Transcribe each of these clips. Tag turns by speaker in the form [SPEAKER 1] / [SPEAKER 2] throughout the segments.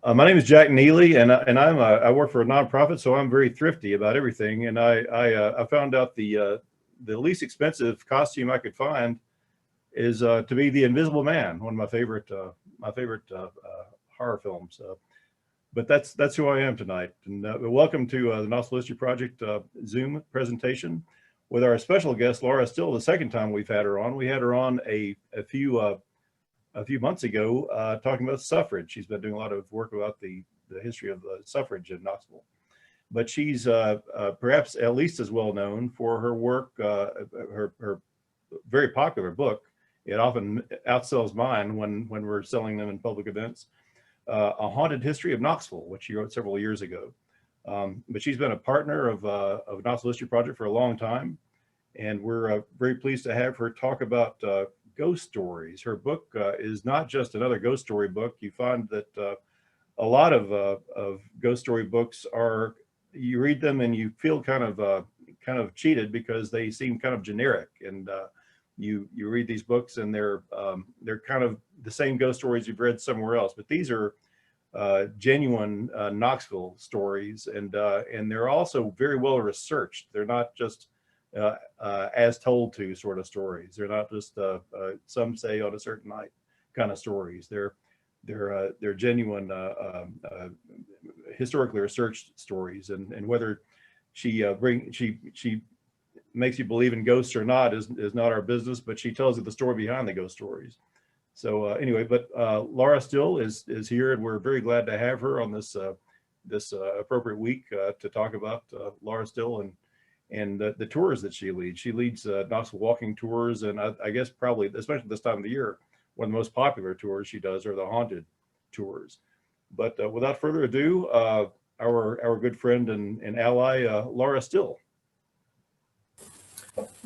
[SPEAKER 1] My name is Jack Neely, and I work for a nonprofit, so I'm very thrifty about everything. And I found out the least expensive costume I could find is to be the Invisible Man, one of my favorite horror films. But that's who I am tonight. And welcome to the Knoxville History Project Zoom presentation with our special guest Laura Still. The second time we've had her on, we had her on a few months ago talking about suffrage. She's been doing a lot of work about the history of suffrage in Knoxville. But she's perhaps at least as well known for her work, her very popular book. It often outsells mine when we're selling them in public events. A Haunted History of Knoxville, which she wrote several years ago. But she's been a partner of Knoxville History Project for a long time, and we're very pleased to have her talk about ghost stories. Her book is not just another ghost story book. You find that a lot of ghost story books are, you read them and you feel kind of cheated because they seem kind of generic. And you read these books and they're kind of the same ghost stories you've read somewhere else. But these are genuine Knoxville stories, and they're also very well researched. They're not just as told to sort of stories. They're not just some say on a certain night kind of stories. They're genuine historically researched stories, and whether she makes you believe in ghosts or not is not our business, but she tells you the story behind the ghost stories. So anyway, but Laura Still is here, and we're very glad to have her on this appropriate week to talk about Laura Still and the tours that she leads. She leads Knoxville walking tours, and I guess probably, especially this time of the year, one of the most popular tours she does are the haunted tours. But without further ado, our good friend and ally, Laura Still.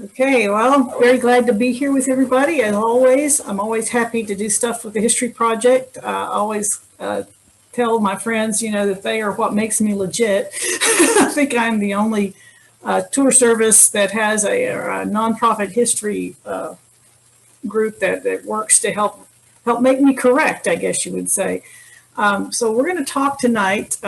[SPEAKER 2] Okay, well, very glad to be here with everybody. As always, I'm always happy to do stuff with the History Project. I always tell my friends, that they are what makes me legit. I think I'm the only tour service that has a nonprofit history group that works to help make me correct, I guess you would say. So we're going to talk tonight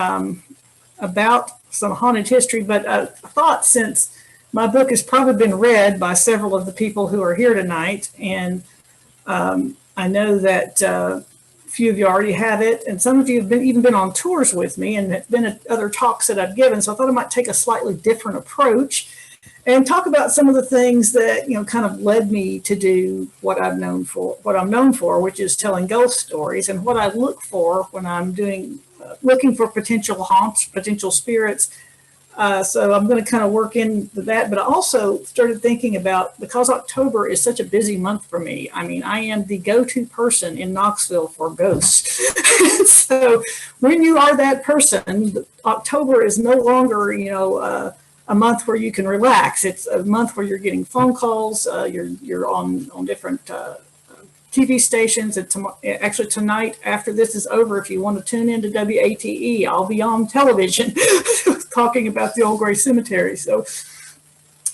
[SPEAKER 2] about some haunted history, but I thought, since my book has probably been read by several of the people who are here tonight, and I know that a few of you already have it, and some of you have even been on tours with me and have been at other talks that I've given. So I thought I might take a slightly different approach and talk about some of the things that kind of led me to do what I'm known for, which is telling ghost stories, and what I look for when I'm looking for potential haunts, potential spirits. So I'm going to kind of work into that, but I also started thinking about, because October is such a busy month for me. I mean, I am the go-to person in Knoxville for ghosts. So when you are that person, October is no longer, a month where you can relax. It's a month where you're getting phone calls. You're on different TV stations. And actually tonight, after this is over, if you want to tune into WATE, I'll be on television talking about the Old Gray Cemetery. So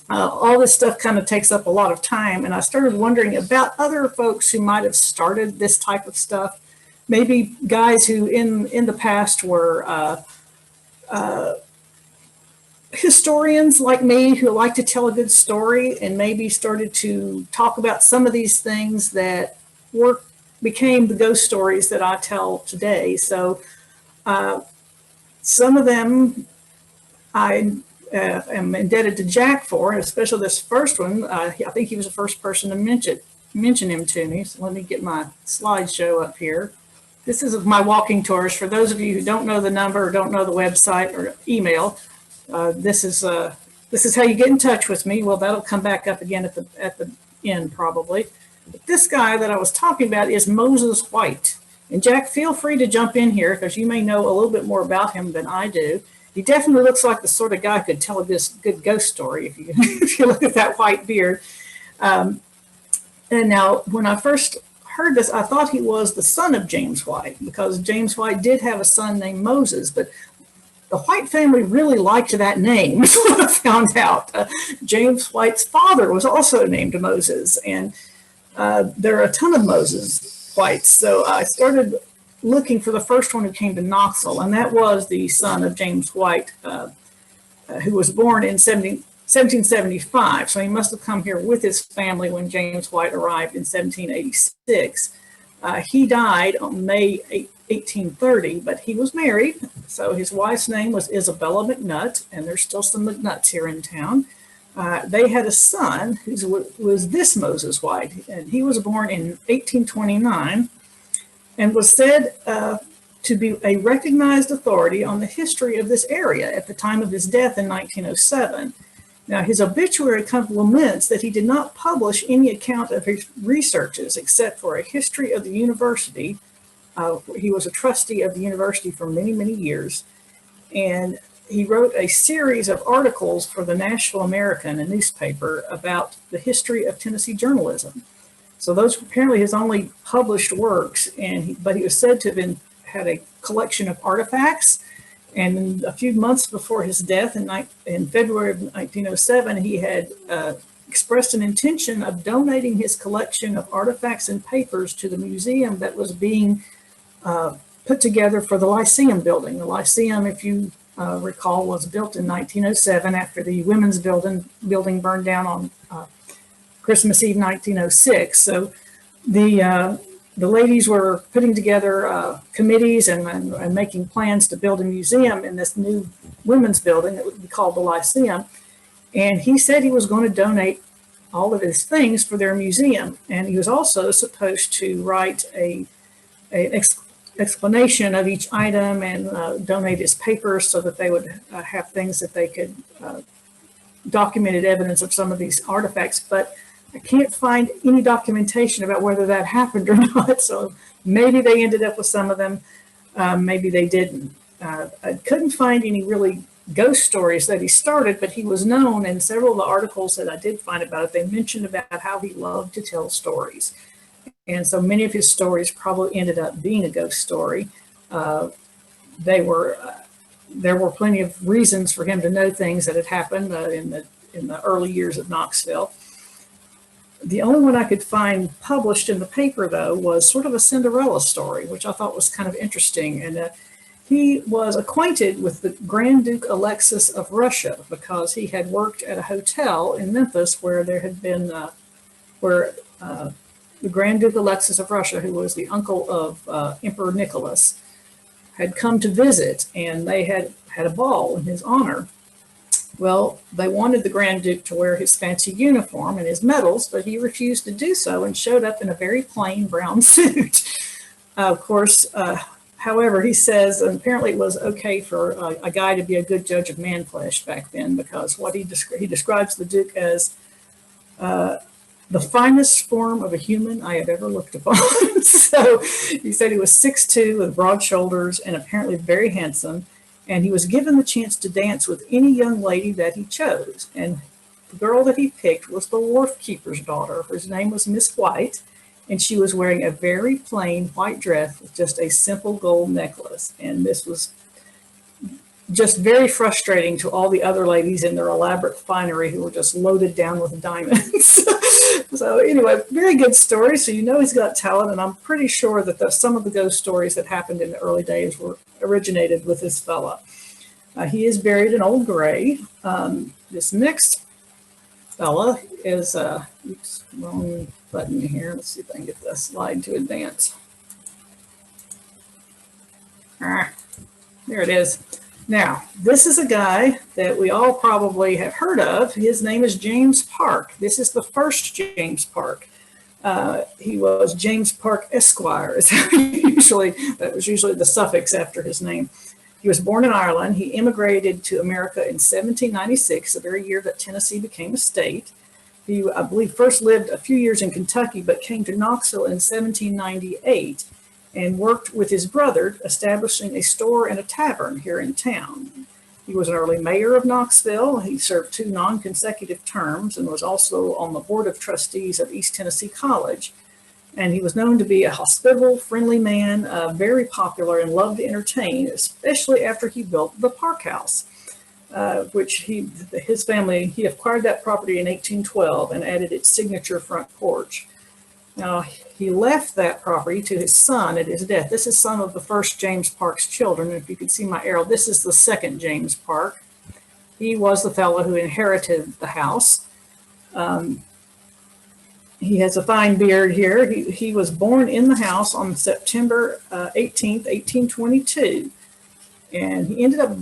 [SPEAKER 2] all this stuff kind of takes up a lot of time. And I started wondering about other folks who might have started this type of stuff. Maybe guys who in the past were historians like me, who like to tell a good story, and maybe started to talk about some of these things that became the ghost stories that I tell today. So some of them I am indebted to Jack for, especially this first one. I think he was the first person to mention him to me. So let me get my slideshow up here. This is my walking tours. For those of you who don't know the number or don't know the website or email, this is how you get in touch with me. Well, that'll come back up again at the end probably. But this guy that I was talking about is Moses White. And Jack, feel free to jump in here, because you may know a little bit more about him than I do. He definitely looks like the sort of guy who could tell a good ghost story if you if you look at that white beard. And now, when I first heard this, I thought he was the son of James White, because James White did have a son named Moses, but the White family really liked that name. That's what I found out. James White's father was also named Moses, and there are a ton of Moses Whites. So I started looking for the first one who came to Knoxville, and that was the son of James White, who was born in 1775. So he must have come here with his family when James White arrived in 1786. He died on May 1830, but he was married. So his wife's name was Isabella McNutt, and there's still some McNutts here in town. They had a son who was this Moses White, and he was born in 1829 and was said to be a recognized authority on the history of this area at the time of his death in 1907. Now, his obituary kind of laments that he did not publish any account of his researches except for a history of the university. He was a trustee of the university for many, many years, and he wrote a series of articles for the Nashville American, a newspaper, about the history of Tennessee journalism. So those were apparently his only published works, but he was said to have had a collection of artifacts. And a few months before his death in February of 1907, he had expressed an intention of donating his collection of artifacts and papers to the museum that was being put together for the Lyceum building. The Lyceum, if you recall, was built in 1907 after the women's building burned down on Christmas Eve 1906. So the ladies were putting together committees and making plans to build a museum in this new women's building that would be called the Lyceum. And he said he was going to donate all of his things for their museum. And he was also supposed to write an explanation of each item and donate his papers so that they would have things that they could documented evidence of some of these artifacts. But I can't find any documentation about whether that happened or not. So maybe they ended up with some of them, maybe they didn't. I couldn't find any really ghost stories that he started, but he was known in several of the articles that I did find about it. They mentioned about how he loved to tell stories. And so many of his stories probably ended up being a ghost story. There were plenty of reasons for him to know things that had happened in the early years of Knoxville. The only one I could find published in the paper, though, was sort of a Cinderella story, which I thought was kind of interesting. And he was acquainted with the Grand Duke Alexis of Russia because he had worked at a hotel in Memphis where there had been, the Grand Duke Alexis of Russia, who was the uncle of Emperor Nicholas, had come to visit, and they had a ball in his honor. Well, they wanted the Grand Duke to wear his fancy uniform and his medals, but he refused to do so and showed up in a very plain brown suit. Of course, however, he says apparently it was okay for a guy to be a good judge of man flesh back then, because what he describes the Duke as the finest form of a human I have ever looked upon. So he said he was 6'2" with broad shoulders and apparently very handsome. And he was given the chance to dance with any young lady that he chose. And the girl that he picked was the wharf keeper's daughter. Her name was Miss White, and she was wearing a very plain white dress with just a simple gold necklace. And this was just very frustrating to all the other ladies in their elaborate finery who were just loaded down with diamonds. So anyway, very good story. So you know he's got talent, and I'm pretty sure that some of the ghost stories that happened in the early days originated with this fella. He is buried in Old Gray. This next fella is, oops, wrong button here. Let's see if I can get the slide to advance. There it is. Now, this is a guy that we all probably have heard of. His name is James Park. This is the first James Park. He was James Park Esquire. That was usually the suffix after his name. He was born in Ireland. He immigrated to America in 1796, the very year that Tennessee became a state. He, I believe, first lived a few years in Kentucky, but came to Knoxville in 1798. And worked with his brother, establishing a store and a tavern here in town. He was an early mayor of Knoxville. He served 2 non-consecutive terms and was also on the board of trustees of East Tennessee College. And he was known to be a hospitable, friendly man, very popular, and loved to entertain, especially after he built the Park House, which his family, he acquired that property in 1812 and added its signature front porch. Now, he left that property to his son at his death. This is some of the first James Park's children. If you can see my arrow, this is the second James Park. He was the fellow who inherited the house. He has a fine beard here. He was born in the house on September 18th, 1822. And he ended up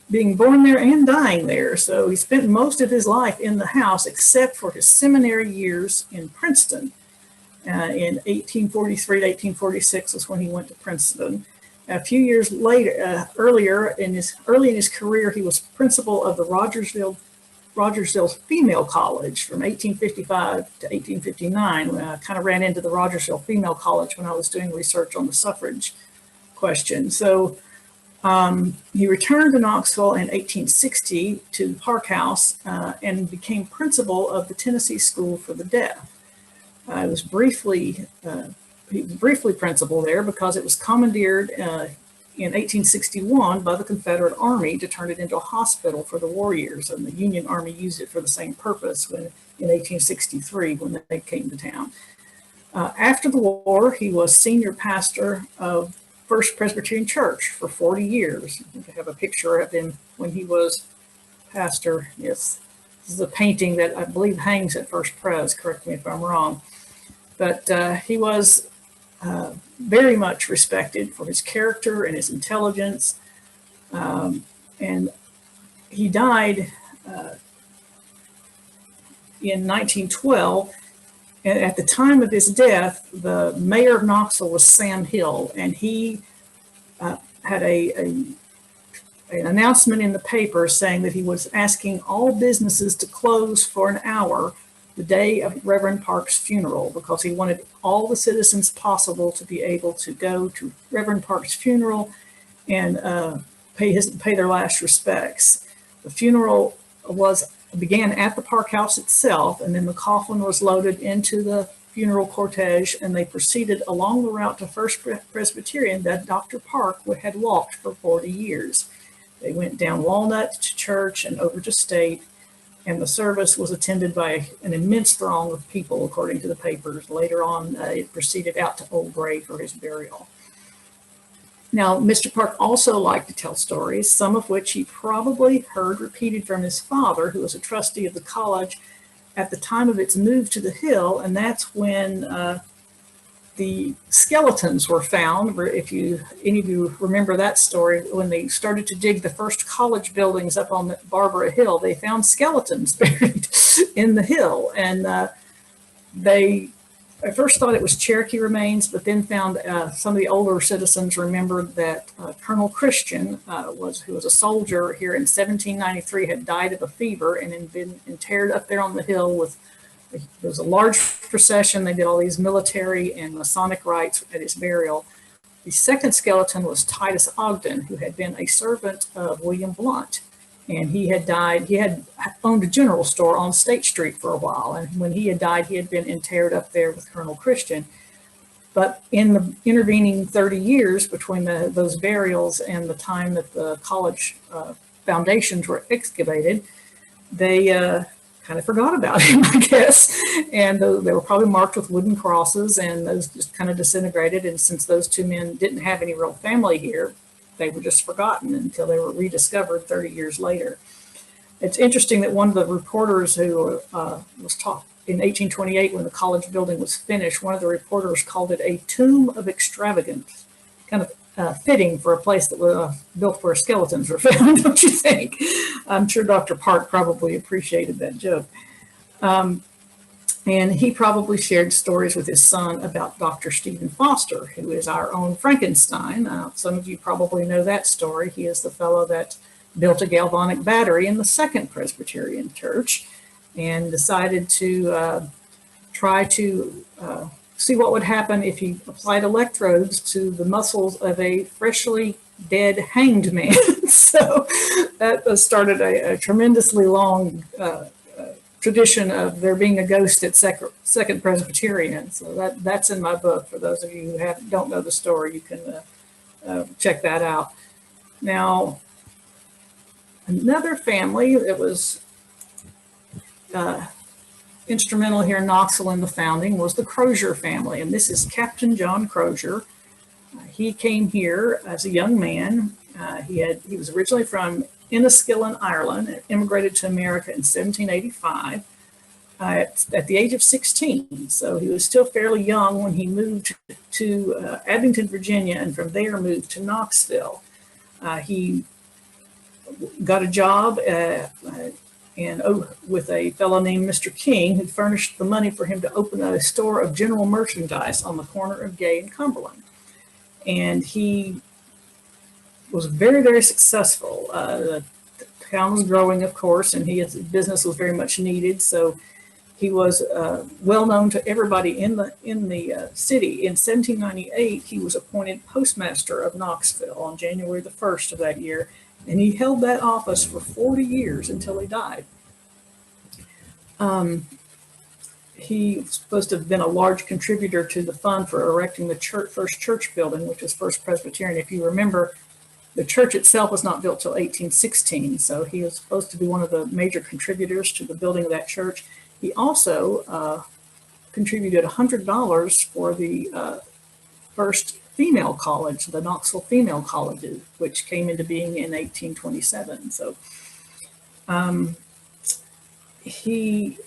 [SPEAKER 2] being born there and dying there. So he spent most of his life in the house, except for his seminary years in Princeton. In 1843 to 1846 was when he went to Princeton. A few years later, earlier in his career, he was principal of the Rogersville Female College from 1855 to 1859. I kind of ran into the Rogersville Female College when I was doing research on the suffrage question. So he returned to Knoxville in 1860 to Park House and became principal of the Tennessee School for the Deaf. He was briefly principal there because it was commandeered in 1861 by the Confederate Army to turn it into a hospital for the war years, and the Union Army used it for the same purpose in 1863 when they came to town. After the war, he was senior pastor of First Presbyterian Church for 40 years. I think I have a picture of him when he was pastor. Yes, this is a painting that I believe hangs at First Pres, correct me if I'm wrong. But he was very much respected for his character and his intelligence. And he died in 1912. And at the time of his death, the mayor of Knoxville was Sam Hill, and he had an announcement in the paper saying that he was asking all businesses to close for an hour the day of Reverend Park's funeral, because he wanted all the citizens possible to be able to go to Reverend Park's funeral and pay their last respects. The funeral began at the Park House itself, and then the coffin was loaded into the funeral cortege, and they proceeded along the route to First Presbyterian that Dr. Park had walked for 40 years. They went down Walnut to Church and over to State, and the service was attended by an immense throng of people, according to the papers. Later on, it proceeded out to Old Gray for his burial. Now, Mr. Park also liked to tell stories, some of which he probably heard repeated from his father, who was a trustee of the college at the time of its move to the Hill, and that's when the skeletons were found. If any of you remember that story, when they started to dig the first college buildings up on the Barbara Hill, they found skeletons buried in the hill, and they at first thought it was Cherokee remains, but then found some of the older citizens remembered that Colonel Christian, who was a soldier here in 1793, had died of a fever and had been interred up there on the hill with. There was a large procession. They did all these military and Masonic rites at his burial. The second skeleton was Titus Ogden, who had been a servant of William Blount. And he had died. He had owned a general store on State Street for a while. And when he had died, he had been interred up there with Colonel Christian. But in the intervening 30 years between those burials and the time that the college foundations were excavated, they kind of forgot about him, I guess. And they were probably marked with wooden crosses, and those just kind of disintegrated. And since those two men didn't have any real family here, they were just forgotten until they were rediscovered 30 years later. It's interesting that one of the reporters who was taught in 1828 when the college building was finished, one of the reporters called it a tomb of extravagance, kind of fitting for a place that was built where skeletons were found, don't you think? I'm sure Dr. Park probably appreciated that joke. And he probably shared stories with his son about Dr. Stephen Foster, who is our own Frankenstein. Some of you probably know that story. He is the fellow that built a galvanic battery in the Second Presbyterian Church and decided to try to see what would happen if he applied electrodes to the muscles of a freshly dead hanged man. So that started a tremendously long tradition of there being a ghost at Second Presbyterian. So that's in my book. For those of you who don't know the story, you can check that out. Now, another family that was instrumental here in Knoxville in the founding was the Crozier family. And this is Captain John Crozier. He came here as a young man. He was originally from Enniskillen, Ireland, and immigrated to America in 1785 at the age of 16. So he was still fairly young when he moved to Abington, Virginia, and from there moved to Knoxville. He got a job with a fellow named Mr. King, who furnished the money for him to open a store of general merchandise on the corner of Gay and Cumberland. And he was very, very successful. The town was growing, of course, and his business was very much needed. So he was well known to everybody in the city. In 1798, he was appointed postmaster of Knoxville on January the 1st of that year, and he held that office for 40 years until he died. He was supposed to have been a large contributor to the fund for erecting the first church building, which was First Presbyterian. If you remember, the church itself was not built till 1816, so he was supposed to be one of the major contributors to the building of that church. He also contributed $100 for the first female college, the Knoxville Female College, which came into being in 1827. So he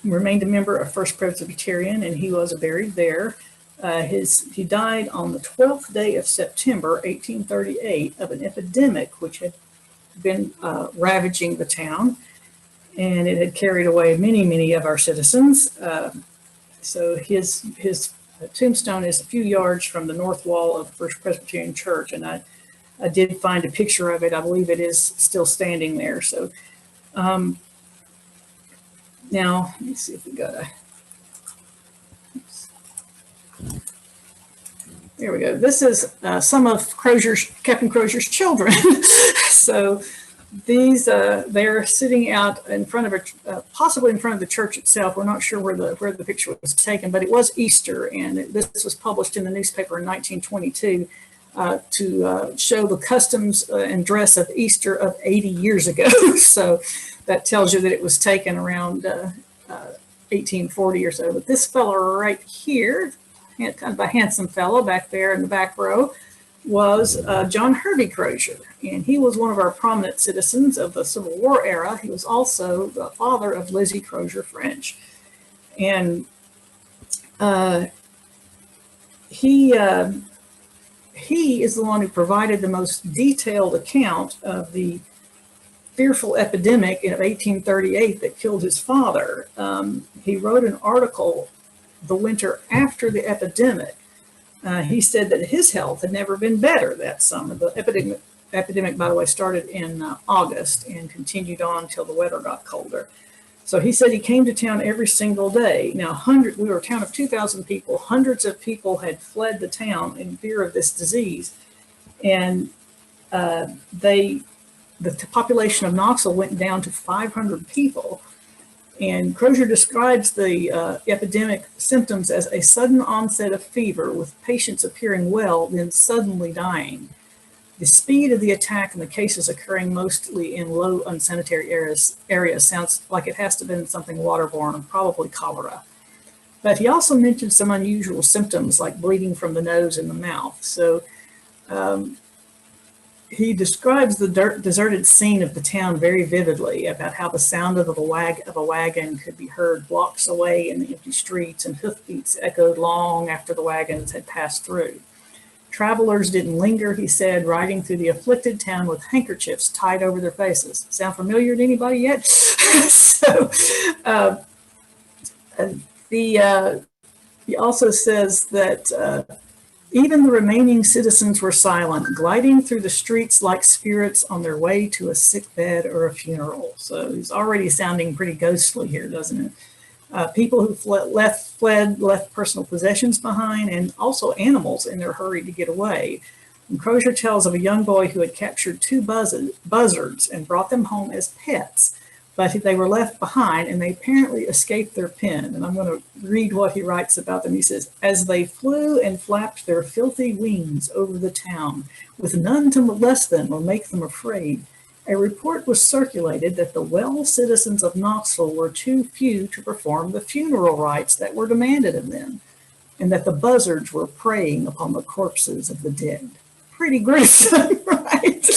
[SPEAKER 2] remained a member of First Presbyterian, and he was buried there. He died on the 12th day of September, 1838, of an epidemic which had been ravaging the town, and it had carried away many, many of our citizens. So his tombstone is a few yards from the north wall of First Presbyterian Church, and I did find a picture of it. I believe it is still standing there. So now, let me see if we got a, there we go. This is some of Captain Crozier's children. So these, they're sitting out in front of possibly in front of the church itself. We're not sure where the picture was taken, but it was Easter, and this was published in the newspaper in 1922 to show the customs and dress of Easter of 80 years ago. So that tells you that it was taken around 1840 or so. But this fellow right here, kind of a handsome fellow back there in the back row, was John Hervey Crozier, and he was one of our prominent citizens of the Civil War era. He was also the father of Lizzie Crozier French, and he is the one who provided the most detailed account of the fearful epidemic of 1838 that killed his father. He wrote an article the winter after the epidemic. He said that his health had never been better that summer. The epidemic, by the way, started in August and continued on until the weather got colder. So he said he came to town every single day. Now, we were a town of 2,000 people. Hundreds of people had fled the town in fear of this disease. And the population of Knoxville went down to 500 people. And Crozier describes the epidemic symptoms as a sudden onset of fever with patients appearing well, then suddenly dying. The speed of the attack and the cases occurring mostly in low unsanitary areas sounds like it has to have been something waterborne, probably cholera. But he also mentioned some unusual symptoms like bleeding from the nose and the mouth. So he describes the deserted scene of the town very vividly, about how the sound of a wagon could be heard blocks away in the empty streets, and hoofbeats echoed long after the wagons had passed through. Travelers didn't linger, he said, riding through the afflicted town with handkerchiefs tied over their faces. Sound familiar to anybody yet? So he also says that even the remaining citizens were silent, gliding through the streets like spirits on their way to a sick bed or a funeral. So he's already sounding pretty ghostly here, doesn't it? People who left personal possessions behind, and also animals in their hurry to get away. And Crozier tells of a young boy who had captured 2 buzzards and brought them home as pets, but they were left behind and they apparently escaped their pen. And I'm going to read what he writes about them. He says, "As they flew and flapped their filthy wings over the town, with none to molest them or make them afraid, a report was circulated that the well citizens of Knoxville were too few to perform the funeral rites that were demanded of them, and that the buzzards were preying upon the corpses of the dead. Pretty gruesome, right?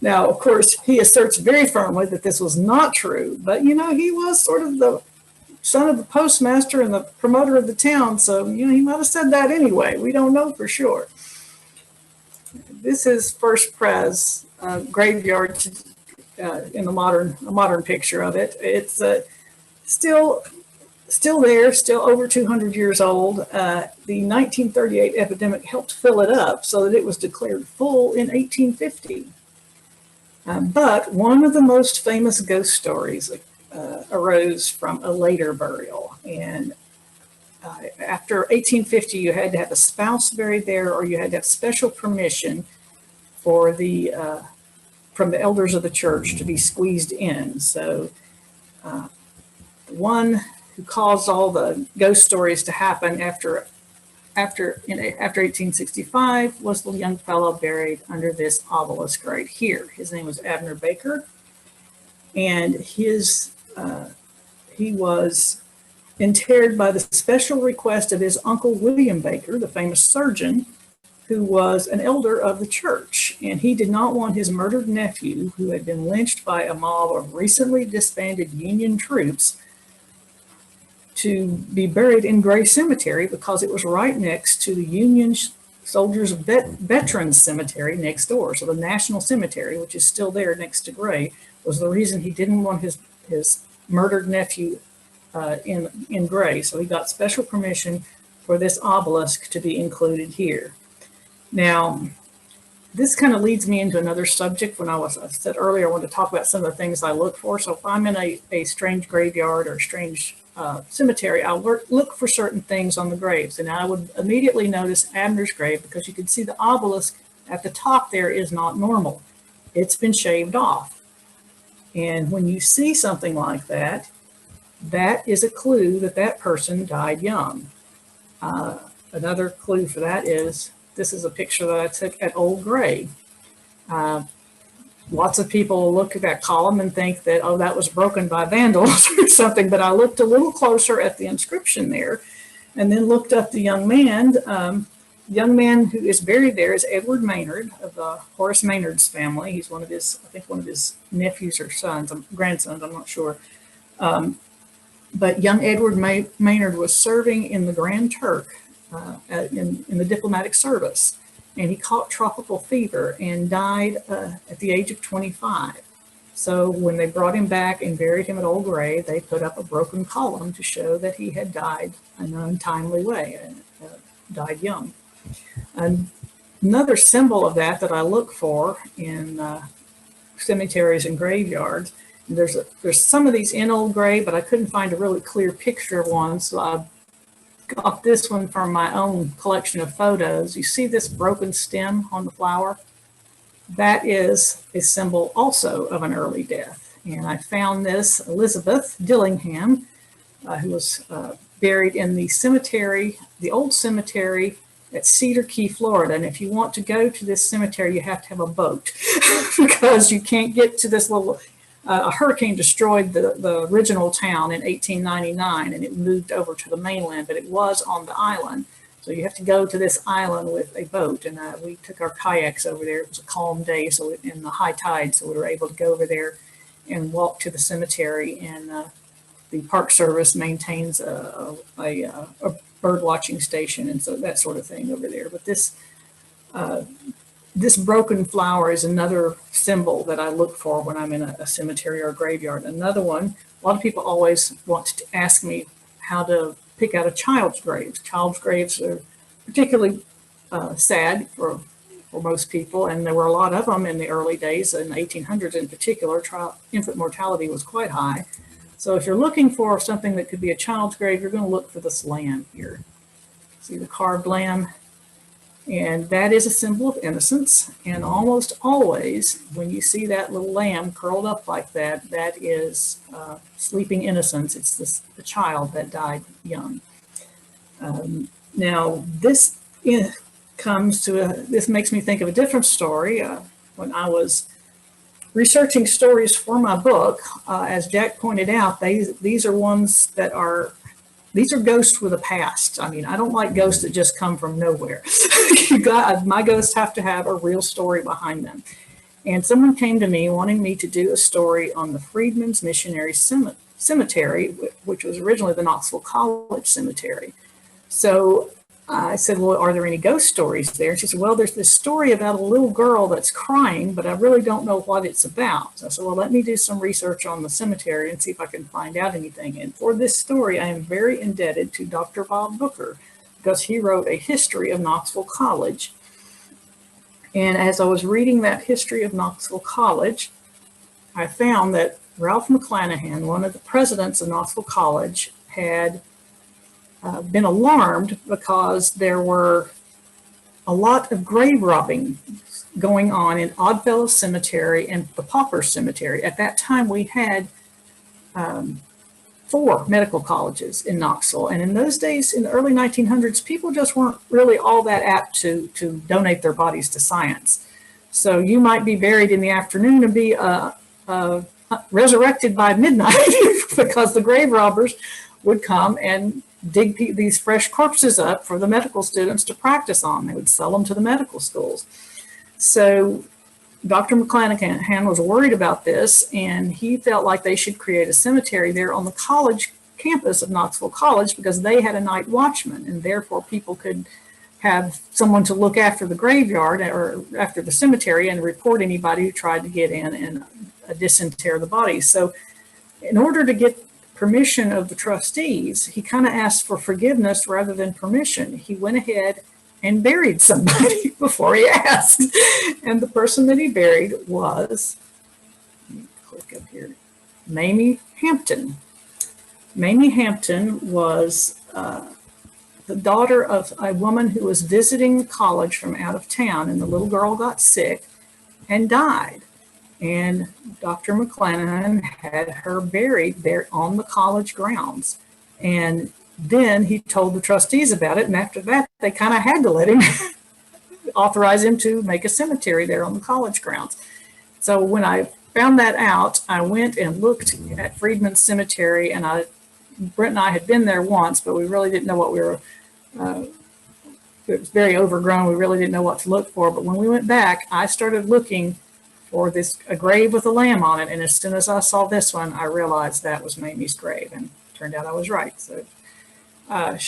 [SPEAKER 2] Now, of course, he asserts very firmly that this was not true, but he was sort of the son of the postmaster and the promoter of the town, so he might have said that anyway. We don't know for sure. This is First Pres graveyard in the modern picture of it. It's still there, still over 200 years old. The 1938 epidemic helped fill it up so that it was declared full in 1850. But one of the most famous ghost stories arose from a later burial. And after 1850, you had to have a spouse buried there, or you had to have special permission for from the elders of the church to be squeezed in. So the one who caused all the ghost stories to happen after 1865 was the young fellow buried under this obelisk right here. His name was Abner Baker, and he was interred by the special request of his uncle William Baker, the famous surgeon, who was an elder of the church. And he did not want his murdered nephew, who had been lynched by a mob of recently disbanded Union troops, to be buried in Gray Cemetery because it was right next to the Union Soldiers Veterans Cemetery next door. So the National Cemetery, which is still there next to Gray, was the reason he didn't want his murdered nephew in Gray. So he got special permission for this obelisk to be included here. Now, this kind of leads me into another subject. I said earlier, I wanted to talk about some of the things I look for. So if I'm in a strange graveyard or strange cemetery, I'll look for certain things on the graves. And I would immediately notice Abner's grave, because you can see the obelisk at the top there is not normal. It's been shaved off. And when you see something like that, that is a clue that that person died young. Another clue for that is, this is a picture that I took at Old Gray. Lots of people look at that column and think that, oh, that was broken by vandals or something, but I looked a little closer at the inscription there and then looked up the young man. The young man who is buried there is Edward Maynard of Horace Maynard's family. He's one of his nephews or grandsons, I'm not sure. But young Edward Maynard was serving in the Grand Turk in the diplomatic service. And he caught tropical fever and died at the age of 25. So when they brought him back and buried him at Old Gray, they put up a broken column to show that he had died in an untimely way, and died young. Another symbol of that I look for in cemeteries and graveyards, and there's some of these in Old Gray, but I couldn't find a really clear picture of one, so I got this one from my own collection of photos. You see this broken stem on the flower? That is a symbol also of an early death. And I found this Elizabeth Dillingham, who was buried in the cemetery, the old cemetery at Cedar Key, Florida. And if you want to go to this cemetery, you have to have a boat because you can't get to this little. A hurricane destroyed the original town in 1899, and it moved over to the mainland, but it was on the island. So you have to go to this island with a boat, and we took our kayaks over there. It was a calm day, so in the high tide, so we were able to go over there and walk to the cemetery. And the Park Service maintains a bird watching station, and so that sort of thing over there. But this broken flower is another symbol that I look for when I'm in a cemetery or a graveyard. Another one, a lot of people always want to ask me how to pick out a child's grave. Child's graves are particularly sad for most people, and there were a lot of them in the early days. In the 1800s in particular, infant mortality was quite high. So if you're looking for something that could be a child's grave, you're going to look for this lamb here. See the carved lamb? And that is a symbol of innocence. And almost always, when you see that little lamb curled up like that, that is sleeping innocence. It's the child that died young. Now, this makes me think of a different story. When I was researching stories for my book, as Jack pointed out, these are ones that are, these are ghosts with a past. I mean, I don't like ghosts that just come from nowhere. My ghosts have to have a real story behind them. And someone came to me wanting me to do a story on the Freedmen's Missionary Cemetery, which was originally the Knoxville College Cemetery. So I said, well, are there any ghost stories there? And she said, well, there's this story about a little girl that's crying, but I really don't know what it's about. So I said, well, let me do some research on the cemetery and see if I can find out anything. And for this story, I am very indebted to Dr. Bob Booker, because he wrote a history of Knoxville College. And as I was reading that history of Knoxville College, I found that Ralph McClanahan, one of the presidents of Knoxville College, had been alarmed because there were a lot of grave robbing going on in Oddfellow Cemetery and the Pauper Cemetery. At that time, we had 4 medical colleges in Knoxville. And in those days, in the early 1900s, people just weren't really all that apt to donate their bodies to science. So you might be buried in the afternoon and be resurrected by midnight because the grave robbers would come and dig these fresh corpses up for the medical students to practice on. They would sell them to the medical schools. So Dr. McClanahan was worried about this, and he felt like they should create a cemetery there on the college campus of Knoxville College because they had a night watchman, and therefore people could have someone to look after the graveyard or after the cemetery and report anybody who tried to get in and disinter the bodies. So in order to get permission of the trustees, he kind of asked for forgiveness rather than permission. He went ahead and buried somebody before he asked. And the person that he buried was, let me click up here, Mamie Hampton. Mamie Hampton was the daughter of a woman who was visiting the college from out of town, and the little girl got sick and died. And Dr. McClanahan had her buried there on the college grounds. And then he told the trustees about it, and after that, they kind of had to let him authorize him to make a cemetery there on the college grounds. So when I found that out, I went and looked at Freedmen's Cemetery, and Brent and I had been there once, but we really didn't know what we were, it was very overgrown. We really didn't know what to look for. But when we went back, I started looking for a grave with a lamb on it. And as soon as I saw this one, I realized that was Mamie's grave, and turned out I was right. So like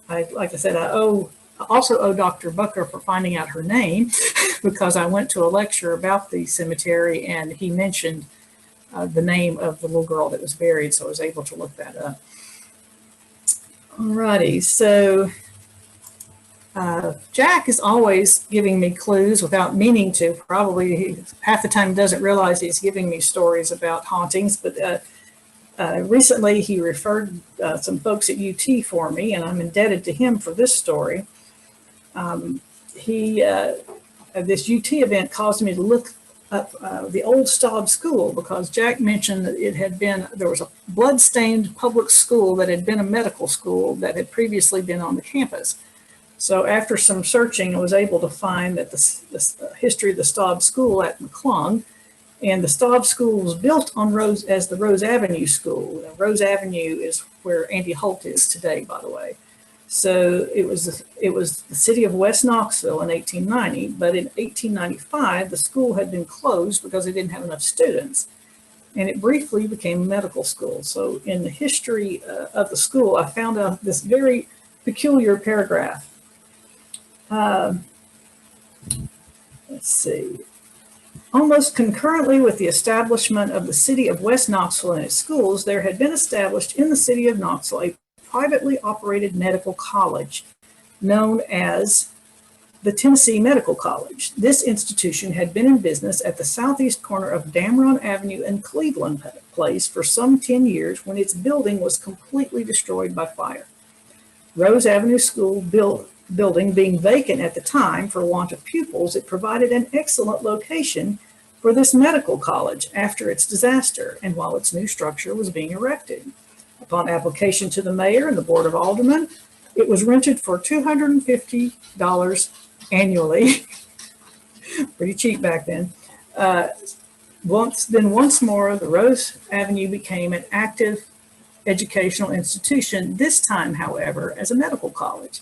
[SPEAKER 2] I said, I also owe Dr. Booker for finding out her name because I went to a lecture about the cemetery and he mentioned the name of the little girl that was buried, so I was able to look that up. Alrighty, so Jack is always giving me clues without meaning to. Probably half the time he doesn't realize he's giving me stories about hauntings, but recently he referred some folks at UT for me, and I'm indebted to him for this story. This UT event caused me to look up the old Staub School because Jack mentioned that there was a blood-stained public school that had been a medical school that had previously been on the campus. So after some searching, I was able to find that the history of the Staub School at McClung, and the Staub School was built on the Rose Avenue School. Now, Rose Avenue is where Andy Holt is today, by the way. So it was the city of West Knoxville in 1890, but in 1895, the school had been closed because they didn't have enough students, and it briefly became a medical school. So in the history of the school, I found out this very peculiar paragraph. Let's see. Almost concurrently with the establishment of the city of West Knoxville and its schools, there had been established in the city of Knoxville a privately operated medical college known as the Tennessee Medical College. This institution had been in business at the southeast corner of Damron Avenue and Cleveland Place for some 10 years when its building was completely destroyed by fire. Rose Avenue School building being vacant at the time for want of pupils, it provided an excellent location for this medical college after its disaster and while its new structure was being erected. Upon application to the mayor and the board of aldermen, it was rented for $250 annually, pretty cheap back then, Once more, the Rose Avenue became an active educational institution, this time, however, as a medical college.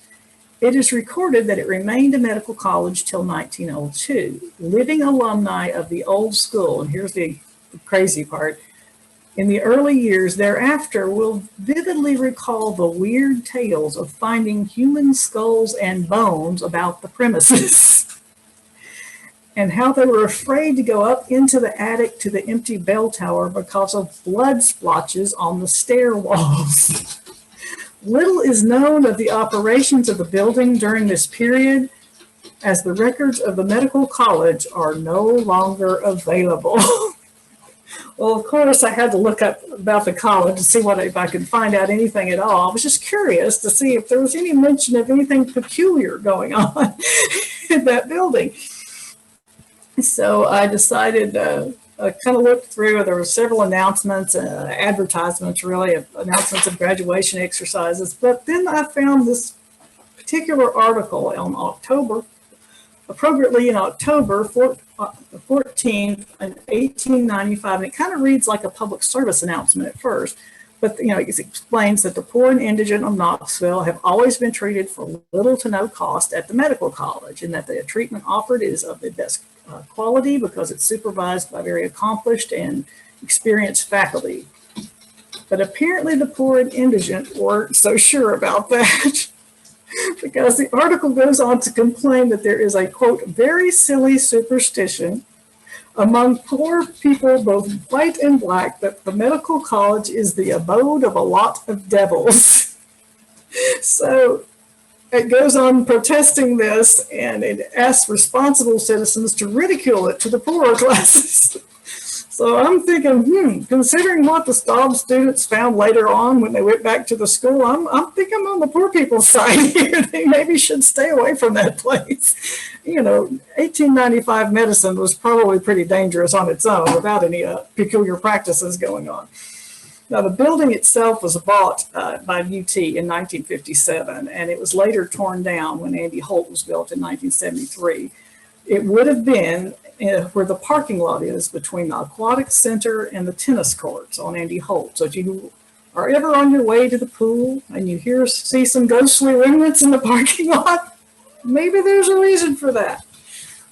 [SPEAKER 2] It is recorded that it remained a medical college till 1902. Living alumni of the old school, and here's the crazy part, in the early years thereafter will vividly recall the weird tales of finding human skulls and bones about the premises. And how they were afraid to go up into the attic to the empty bell tower because of blood splotches on the stair walls. Little is known of the operations of the building during this period, as the records of the medical college are no longer available. Well, of course, I had to look up about the college to see if I could find out anything at all. I was just curious to see if there was any mention of anything peculiar going on in that building. So I decided, I kind of looked through, there were several announcements, advertisements really, announcements of graduation exercises. But then I found this particular article on appropriately in October 14th, 1895, and it kind of reads like a public service announcement at first. But it explains that the poor and indigent of Knoxville have always been treated for little to no cost at the medical college, and that the treatment offered is of the best quality because it's supervised by very accomplished and experienced faculty. But apparently the poor and indigent weren't so sure about that. Because the article goes on to complain that there is a, quote, very silly superstition among poor people, both white and black, that the medical college is the abode of a lot of devils. So it goes on protesting this, and it asks responsible citizens to ridicule it to the poorer classes. So I'm thinking, considering what the Staub students found later on when they went back to the school, I'm thinking I'm on the poor people's side here. They maybe should stay away from that place. 1895 medicine was probably pretty dangerous on its own without any peculiar practices going on. Now, the building itself was bought by UT in 1957, and it was later torn down when Andy Holt was built in 1973. It would have been where the parking lot is between the aquatic center and the tennis courts on Andy Holt. So if you are ever on your way to the pool and you see some ghostly remnants in the parking lot, maybe there's a reason for that.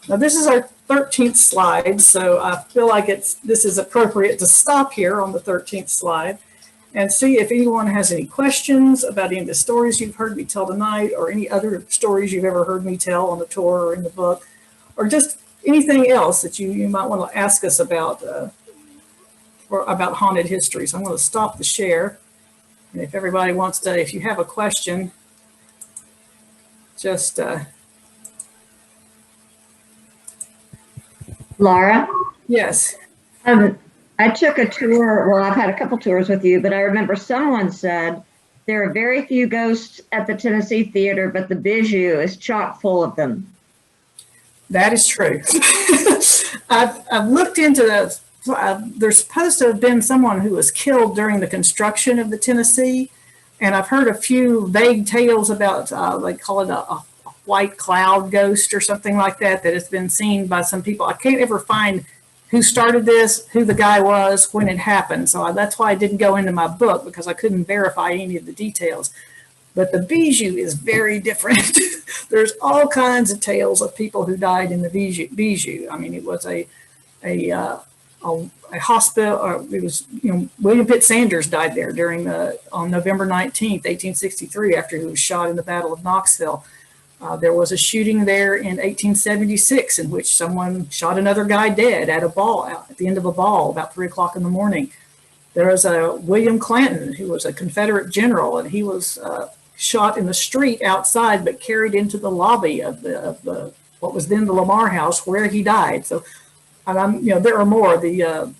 [SPEAKER 2] Now, this is our 13th slide, so I feel like this is appropriate to stop here on the 13th slide and see if anyone has any questions about any of the stories you've heard me tell tonight, or any other stories you've ever heard me tell on the tour or in the book, or just anything else that you might want to ask us about or about haunted history. So I'm going to stop the share. And if everybody wants to, if you have a question, just
[SPEAKER 3] Laura?
[SPEAKER 2] Yes.
[SPEAKER 3] I took a tour, well, I've had a couple tours with you, but I remember someone said there are very few ghosts at the Tennessee Theater, but the Bijou is chock full of them.
[SPEAKER 2] That is true. I've looked into that. There's supposed to have been someone who was killed during the construction of the Tennessee, and I've heard a few vague tales about, they call it a white cloud ghost or something like that, that has been seen by some people. I can't ever find who started this, who the guy was, when it happened. So that's why I didn't go into my book, because I couldn't verify any of the details. But the Bijou is very different. There's all kinds of tales of people who died in the Bijou. I mean, it was a hospital, or it was, William Pitt Sanders died there on November 19th, 1863, after he was shot in the Battle of Knoxville. There was a shooting there in 1876 in which someone shot another guy dead at the end of a ball about 3 o'clock in the morning. There was a William Clanton, who was a Confederate general, and he was shot in the street outside, but carried into the lobby of the what was then the Lamar House, where he died. So, there are more. The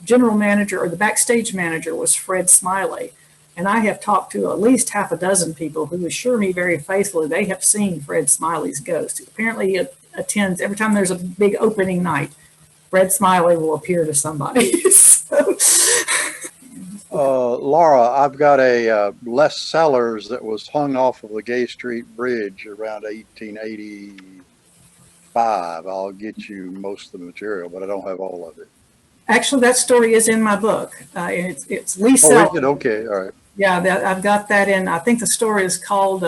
[SPEAKER 2] general manager, or the backstage manager, was Fred Smiley. And I have talked to at least half a dozen people who assure me very faithfully they have seen Fred Smiley's ghost. Apparently he attends every time there's a big opening night. Fred Smiley will appear to somebody.
[SPEAKER 4] Laura, I've got a Les Sellers that was hung off of the Gay Street Bridge around 1880, 5, I'll get you most of the material, but I don't have all of it.
[SPEAKER 2] Actually, that story is in my book. It's Lee
[SPEAKER 4] Oh,
[SPEAKER 2] Self.
[SPEAKER 4] is it? Okay, all right.
[SPEAKER 2] Yeah, I've got that in. I think the story is called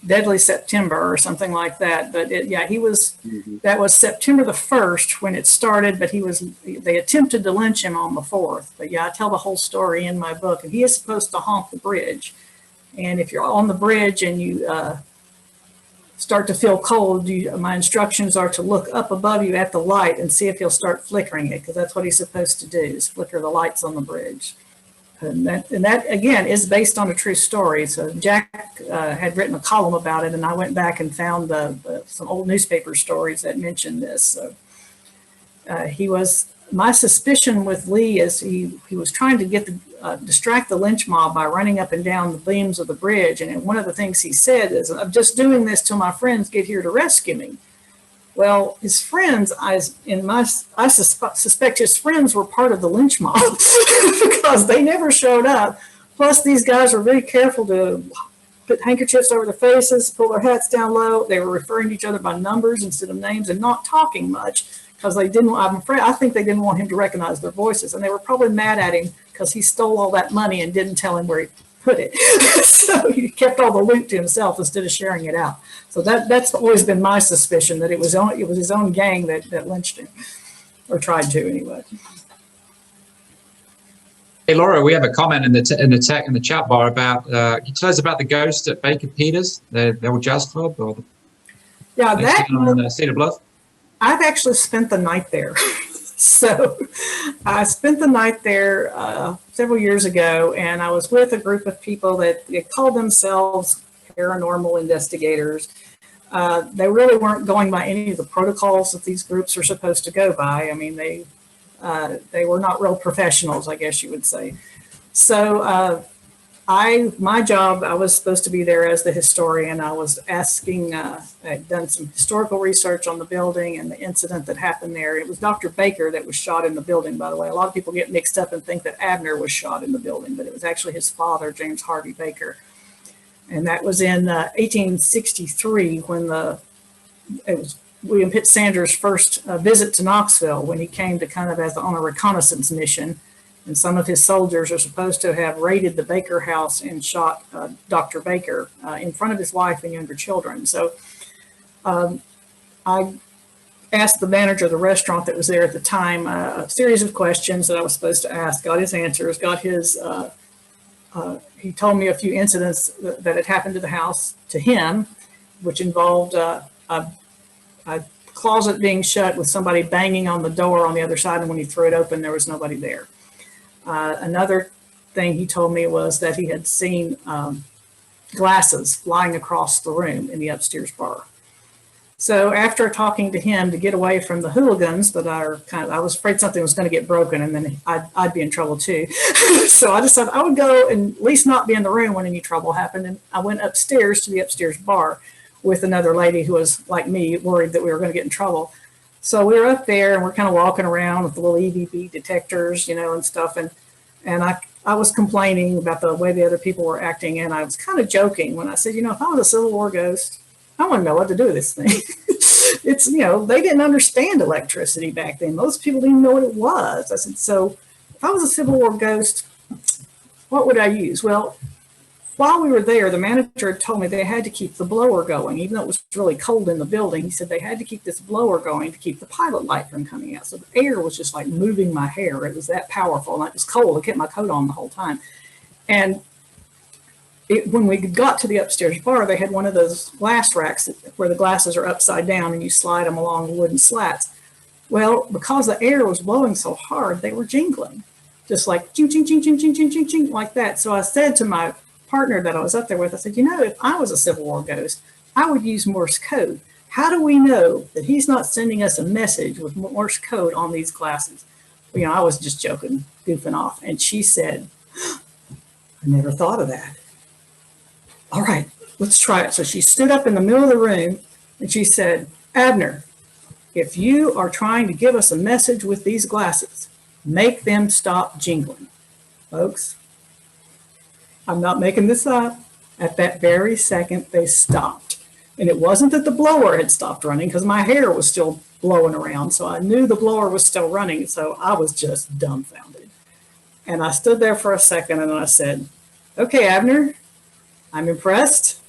[SPEAKER 2] Deadly September or something like that. But yeah, he was. That was September the 1st when it started. But they attempted to lynch him on the 4th. But yeah, I tell the whole story in my book. And he is supposed to haunt the bridge. And if you're on the bridge and you start to feel cold, my instructions are to look up above you at the light and see if he'll start flickering it, because that's what he's supposed to do, is flicker the lights on the bridge. And that again is based on a true story. So Jack had written a column about it, and I went back and found some old newspaper stories that mentioned this. So my suspicion with Lee is he was trying to distract the lynch mob by running up and down the beams of the bridge. And one of the things he said is, "I'm just doing this till my friends get here to rescue me." Well, his friends, I suspect his friends were part of the lynch mob because they never showed up. Plus, these guys were very careful to put handkerchiefs over their faces, pull their hats down low. They were referring to each other by numbers instead of names and not talking much because I think they didn't want him to recognize their voices. And they were probably mad at him because he stole all that money and didn't tell him where he put it. So he kept all the loot to himself instead of sharing it out. So that's always been my suspicion, that it was his own gang that lynched him, or tried to anyway.
[SPEAKER 5] Hey Laura, we have a comment in the chat bar about. Can you tell us about the ghost at Baker Peters, the old jazz club, or on Cedar Bluff? I've
[SPEAKER 2] actually spent the night there. So I spent the night there several years ago, and I was with a group of people that called themselves paranormal investigators. They really weren't going by any of the protocols that these groups are supposed to go by. I mean, they were not real professionals, I guess you would say. So my job, I was supposed to be there as the historian. I was asking, I'd done some historical research on the building and the incident that happened there. It was Dr. Baker that was shot in the building, by the way. A lot of people get mixed up and think that Abner was shot in the building, but it was actually his father, James Harvey Baker. And that was in 1863 when it was William Pitt Sanders' first visit to Knoxville, when he came to kind of on a reconnaissance mission. And some of his soldiers are supposed to have raided the Baker house and shot Dr. Baker in front of his wife and younger children. So I asked the manager of the restaurant that was there at the time a series of questions that I was supposed to ask, got his answers, he told me a few incidents that had happened to the house to him, which involved a closet being shut with somebody banging on the door on the other side, and when he threw it open, there was nobody there. Another thing he told me was that he had seen glasses flying across the room in the upstairs bar. So after talking to him to get away from the hooligans that I was afraid something was going to get broken and then I'd be in trouble too. So I decided I would go and at least not be in the room when any trouble happened. And I went upstairs to the upstairs bar with another lady who was like me, worried that we were going to get in trouble. So we were up there and we're kind of walking around with the little EVP detectors, and stuff. And I was complaining about the way the other people were acting. And I was kind of joking when I said, if I was a Civil War ghost, I want to know what to do with this thing. It's, they didn't understand electricity back then. Most people didn't even know what it was. I said, so if I was a Civil War ghost, what would I use? Well, while we were there, the manager had told me they had to keep the blower going, even though it was really cold in the building. He said they had to keep this blower going to keep the pilot light from coming out. So the air was just like moving my hair. It was that powerful. And it was cold. I kept my coat on the whole time. And when we got to the upstairs bar, they had one of those glass racks where the glasses are upside down and you slide them along the wooden slats. Well, because the air was blowing so hard, they were jingling, just like ching, ching, ching, ching, ching, ching, ching, ching, like that. So I said to my partner that I was up there with, I said, if I was a Civil War ghost, I would use Morse code. How do we know that he's not sending us a message with Morse code on these glasses? Well, I was just joking, goofing off. And she said, I never thought of that. All right, let's try it. So she stood up in the middle of the room and she said, Abner, if you are trying to give us a message with these glasses, make them stop jingling. Folks, I'm not making this up. At that very second, they stopped. And it wasn't that the blower had stopped running because my hair was still blowing around. So I knew the blower was still running. So I was just dumbfounded. And I stood there for a second and I said, okay, Abner, I'm impressed.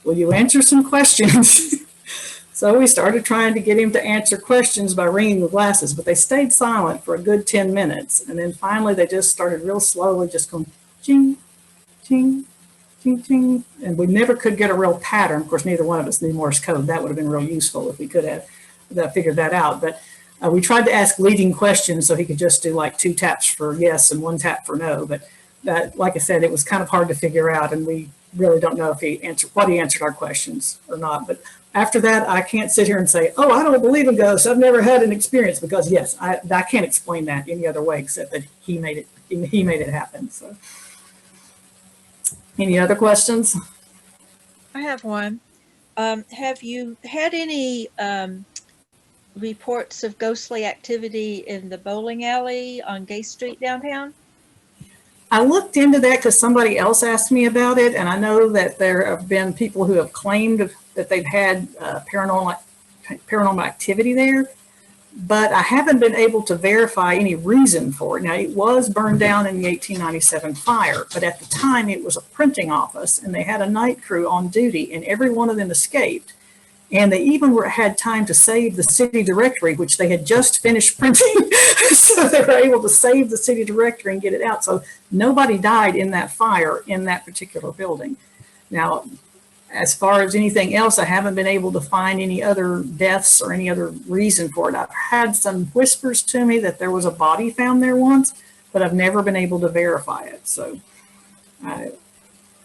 [SPEAKER 2] Will you answer some questions? So we started trying to get him to answer questions by ringing the glasses, but they stayed silent for a good 10 minutes. And then finally they just started real slowly, just going ching, ching, ching, ching. And we never could get a real pattern. Of course, neither one of us knew Morse code. That would have been real useful if we could have figured that out. But we tried to ask leading questions so he could just do like 2 taps for yes and 1 tap for no. But that, like I said, it was kind of hard to figure out, and we really don't know if he answered our questions or not. But after that, I can't sit here and say, oh, I don't believe in ghosts. I've never had an experience, because yes, I can't explain that any other way except that he made it happen. So any other questions?
[SPEAKER 6] I have one. Have you had any reports of ghostly activity in the bowling alley on Gay Street downtown?
[SPEAKER 2] I looked into that because somebody else asked me about it, and I know that there have been people who have claimed that they've had paranormal activity there, but I haven't been able to verify any reason for it. Now, it was burned down in the 1897 fire, but at the time it was a printing office, and they had a night crew on duty, and every one of them escaped. And they even had time to save the city directory, which they had just finished printing. So they were able to save the city directory and get it out. So nobody died in that fire in that particular building. Now, as far as anything else, I haven't been able to find any other deaths or any other reason for it. I've had some whispers to me that there was a body found there once, but I've never been able to verify it. So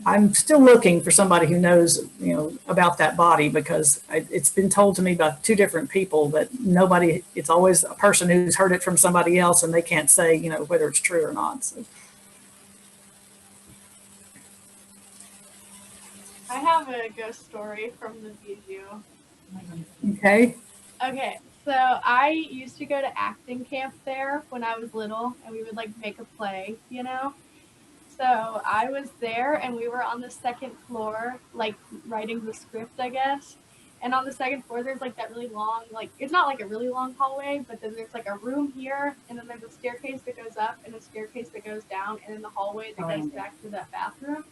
[SPEAKER 2] I'm still looking for somebody who knows, about that body, because it's been told to me by 2 different people that nobody, it's always a person who's heard it from somebody else and they can't say, whether it's true or not. So.
[SPEAKER 7] I have a ghost story from the Bijou.
[SPEAKER 2] Okay.
[SPEAKER 7] Okay, so I used to go to acting camp there when I was little, and we would make a play, So I was there, and we were on the 2nd floor, writing the script, I guess. And on the 2nd floor, there's that really long, it's not a really long hallway, but then there's a room here, and then there's a staircase that goes up and a staircase that goes down, and then the hallway that goes back to that bathroom.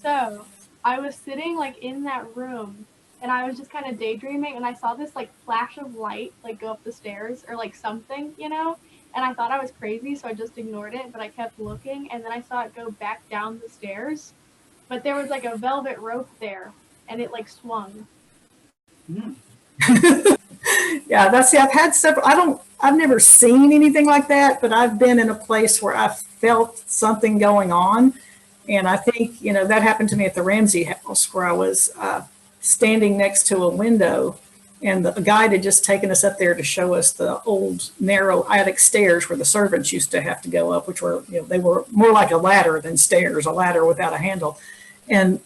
[SPEAKER 7] So I was sitting in that room, and I was just kind of daydreaming, and I saw this flash of light go up the stairs or something, and I thought I was crazy, so I just ignored it, but I kept looking, and then I saw it go back down the stairs, but there was a velvet rope there, and it swung.
[SPEAKER 2] Yeah, I've had several. I've never seen anything like that, but I've been in a place where I felt something going on. And I think, that happened to me at the Ramsey house, where I was standing next to a window, and the guide had just taken us up there to show us the old narrow attic stairs where the servants used to have to go up, which were, they were more like a ladder than stairs, a ladder without a handle. And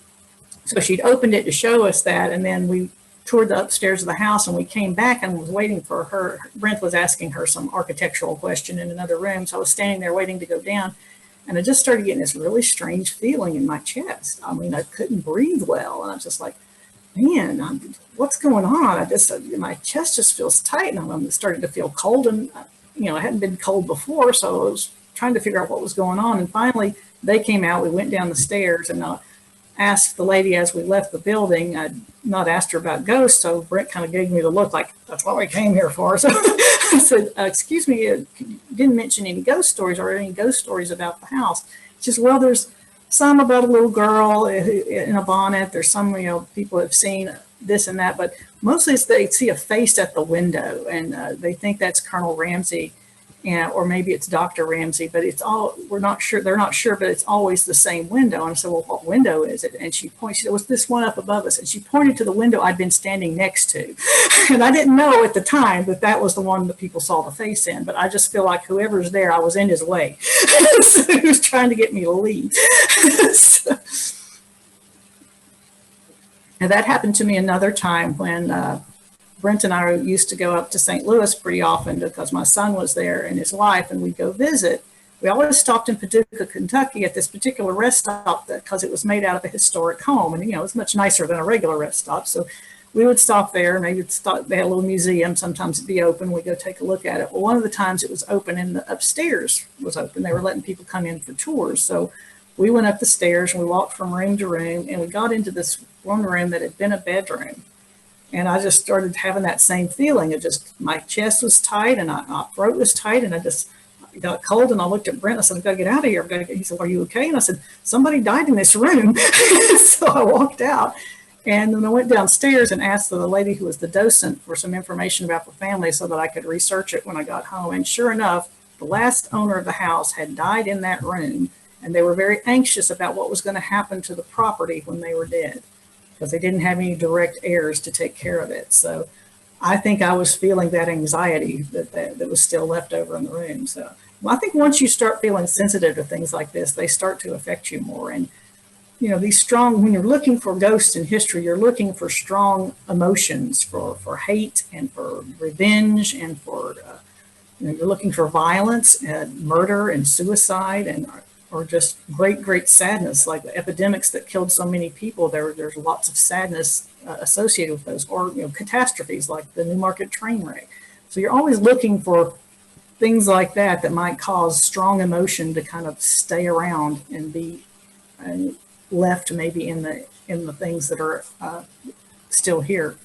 [SPEAKER 2] so she'd opened it to show us that, and then we toured the upstairs of the house, and we came back and was waiting for her. Brent was asking her some architectural question in another room, so I was standing there waiting to go down. And I just started getting this really strange feeling in my chest. I mean, I couldn't breathe well. And I was just like, man, what's going on? My chest just feels tight, and I'm starting to feel cold. And, I hadn't been cold before, so I was trying to figure out what was going on. And finally, they came out. We went down the stairs, and I asked the lady as we left the building. I'd not asked her about ghosts, so Brent kind of gave me the look like, that's what we came here for. So I said, excuse me, you didn't mention any ghost stories or any ghost stories about the house. She says, well, there's some about a little girl in a bonnet. There's some, people have seen this and that, but mostly they see a face at the window, and they think that's Colonel Ramsey, or maybe it's Dr. Ramsey, but we're not sure, they're not sure, but it's always the same window. And I said, well, what window is it? And she pointed, it was this one up above us, and she pointed to the window I'd been standing next to. And I didn't know at the time that was the one that people saw the face in, but I just feel like whoever's there, I was in his way. So he was trying to get me to leave. So, and that happened to me another time when Brent and I used to go up to St. Louis pretty often because my son was there and his wife, and we'd go visit. we always stopped in Paducah, Kentucky at this particular rest stop because it was made out of a historic home. And, it's much nicer than a regular rest stop. So we would stop there. Maybe they had a little museum. Sometimes it'd be open. We'd go take a look at it. Well, one of the times it was open and the upstairs was open. They were letting people come in for tours. So we went up the stairs and we walked from room to room, and we got into this one room that had been a bedroom. And I just started having that same feeling. My chest was tight and my throat was tight, and I just got cold. And I looked at Brent. I said, "I've got to get out of here." He said, "Are you okay?" And I said, "Somebody died in this room." So I walked out, and then I went downstairs and asked the lady who was the docent for some information about the family so that I could research it when I got home. And sure enough, the last owner of the house had died in that room, and they were very anxious about what was going to happen to the property when they were dead, because they didn't have any direct heirs to take care of it. So I think I was feeling that anxiety that was still left over in the room. So I think once you start feeling sensitive to things like this, they start to affect you more. And, these strong, when you're looking for ghosts in history, you're looking for strong emotions for hate and for revenge and for, you're looking for violence and murder and suicide or just great, great sadness, like the epidemics that killed so many people. There's lots of sadness associated with those, or catastrophes like the Newmarket train wreck. So you're always looking for things like that might cause strong emotion to kind of stay around and be left maybe in the things that are still here.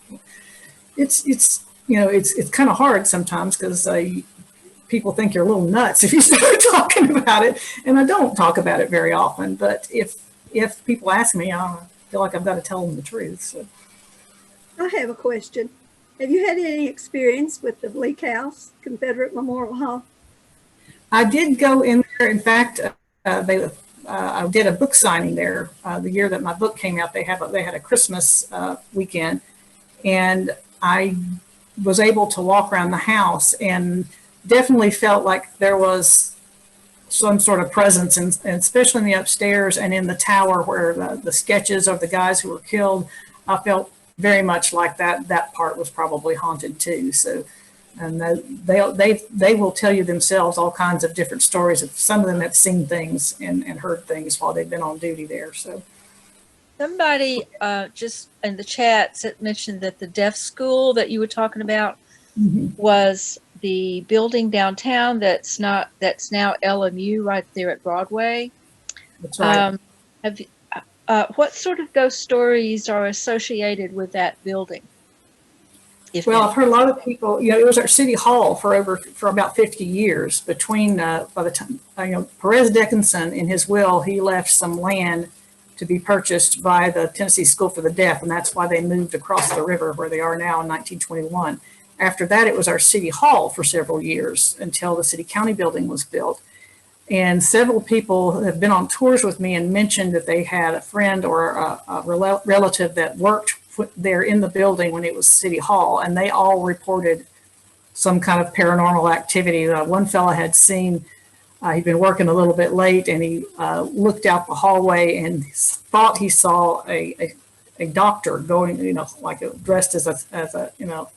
[SPEAKER 2] It's kind of hard sometimes because people think you're a little nuts if you start talking about it, and I don't talk about it very often. But if people ask me, I feel like I've got to tell them the truth. So.
[SPEAKER 8] I have a question. Have you had any experience with the Bleak House, Confederate Memorial Hall?
[SPEAKER 2] I did go in there. In fact, I did a book signing there the year that my book came out. They had a Christmas weekend, and I was able to walk around the house and definitely felt like there was some sort of presence, and especially in the upstairs and in the tower where the sketches of the guys who were killed. I felt very much like that part was probably haunted too. So, and they will tell you themselves all kinds of different stories. Some of them have seen things and heard things while they've been on duty there. So,
[SPEAKER 6] somebody just in the chat mentioned that the deaf school that you were talking about was the building downtown that's now LMU right there at Broadway.
[SPEAKER 2] That's right.
[SPEAKER 6] What sort of ghost stories are associated with that building?
[SPEAKER 2] Well, I've heard a lot of people, it was our city hall for about 50 years between, by the time, Perez Dickinson in his will, he left some land to be purchased by the Tennessee School for the Deaf. And that's why they moved across the river where they are now in 1921. After that, it was our city hall for several years until the city county building was built. And several people have been on tours with me and mentioned that they had a friend or a relative that worked there in the building when it was city hall, and they all reported some kind of paranormal activity. One fella had seen, he'd been working a little bit late, and he looked out the hallway and thought he saw a doctor going, like dressed as a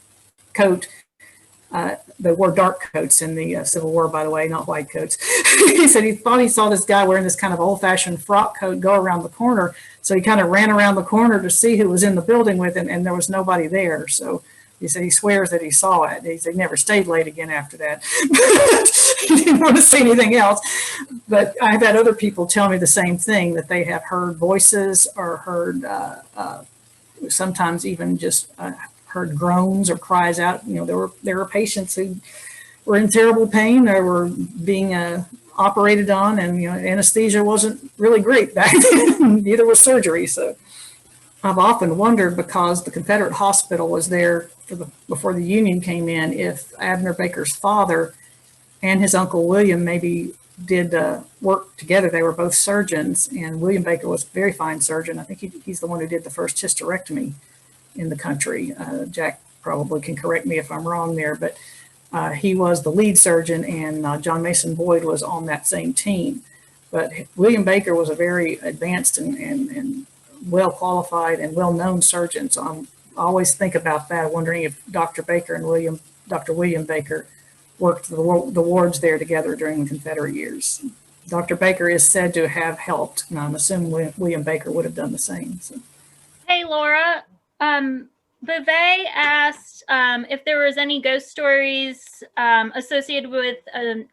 [SPEAKER 2] coat. They wore dark coats in the Civil War, by the way, not white coats. He said he thought he saw this guy wearing this kind of old-fashioned frock coat go around the corner. So he kind of ran around the corner to see who was in the building with him, and there was nobody there. So he said he swears that he saw it. He said he never stayed late again after that. He didn't want to see anything else. But I've had other people tell me the same thing, that they have heard voices or heard sometimes even just heard groans or cries out. There were patients who were in terrible pain. They were being operated on, and anesthesia wasn't really great back then. Neither was surgery. So I've often wondered, because the Confederate hospital was there before the Union came in, if Abner Baker's father and his uncle William maybe did work together. They were both surgeons, and William Baker was a very fine surgeon. I think he's the one who did the first hysterectomy in the country. Jack probably can correct me if I'm wrong there, but he was the lead surgeon, and John Mason Boyd was on that same team. But William Baker was a very advanced and well qualified and well known surgeon. So I always think about that, wondering if Dr. Baker and Dr. William Baker worked the wards there together during the Confederate years. Dr. Baker is said to have helped, and I'm assuming William Baker would have done the same. So.
[SPEAKER 9] Hey, Laura. Vevey asked if there was any ghost stories associated with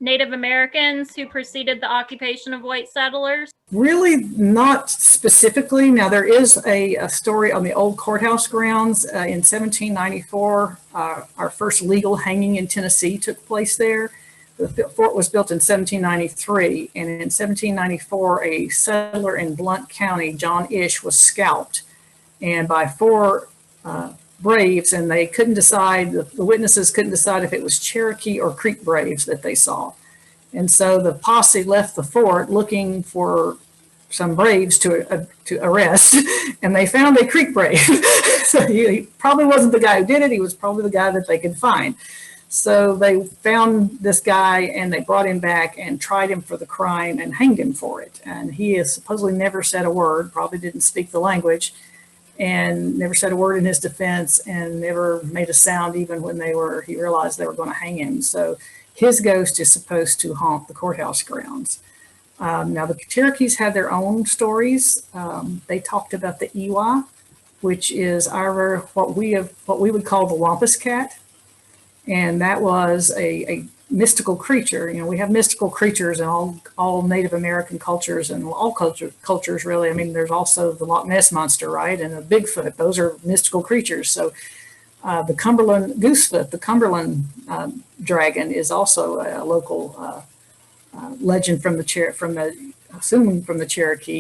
[SPEAKER 9] Native Americans who preceded the occupation of white settlers.
[SPEAKER 2] Really not specifically. Now, there is a story on the old courthouse grounds in 1794. Our first legal hanging in Tennessee took place there. The fort was built in 1793, and in 1794, a settler in Blount County, John Ish, was scalped, and by 4 braves, and they couldn't decide, the witnesses couldn't decide if it was Cherokee or Creek braves that they saw. And so the posse left the fort looking for some braves to arrest, and they found a Creek brave. So he probably wasn't the guy who did it, he was probably the guy that they could find. So they found this guy and they brought him back and tried him for the crime and hanged him for it. And he has supposedly never said a word, probably didn't speak the language, and never said a word in his defense and never made a sound even when he realized they were going to hang him. So his ghost is supposed to haunt the courthouse grounds. Now the Cherokees had their own stories. They talked about the Ewa, which is what we would call the Wampus cat. And that was a mystical creature. You know, we have mystical creatures in all Native American cultures and all cultures really. I mean, there's also the Loch Ness Monster, right? And the Bigfoot, those are mystical creatures. So the Cumberland Goosefoot, the Cumberland dragon, is also a local legend from the Cherokee.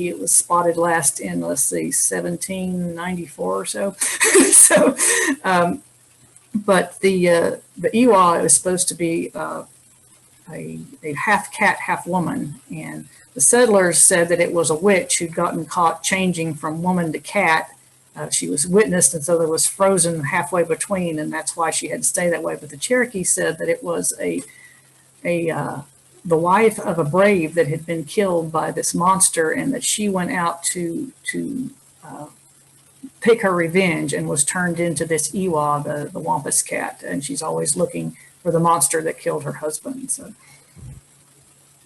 [SPEAKER 2] It was spotted last in, 1794 or so. So, but the Ewa is supposed to be a half cat, half woman, and the settlers said that it was a witch who'd gotten caught changing from woman to cat. She was witnessed, and so there was frozen halfway between, and that's why she had to stay that way. But the Cherokee said that it was the wife of a brave that had been killed by this monster, and that she went out to take her revenge and was turned into this Ewa, the Wampus cat, and she's always looking for the monster that killed her husband. So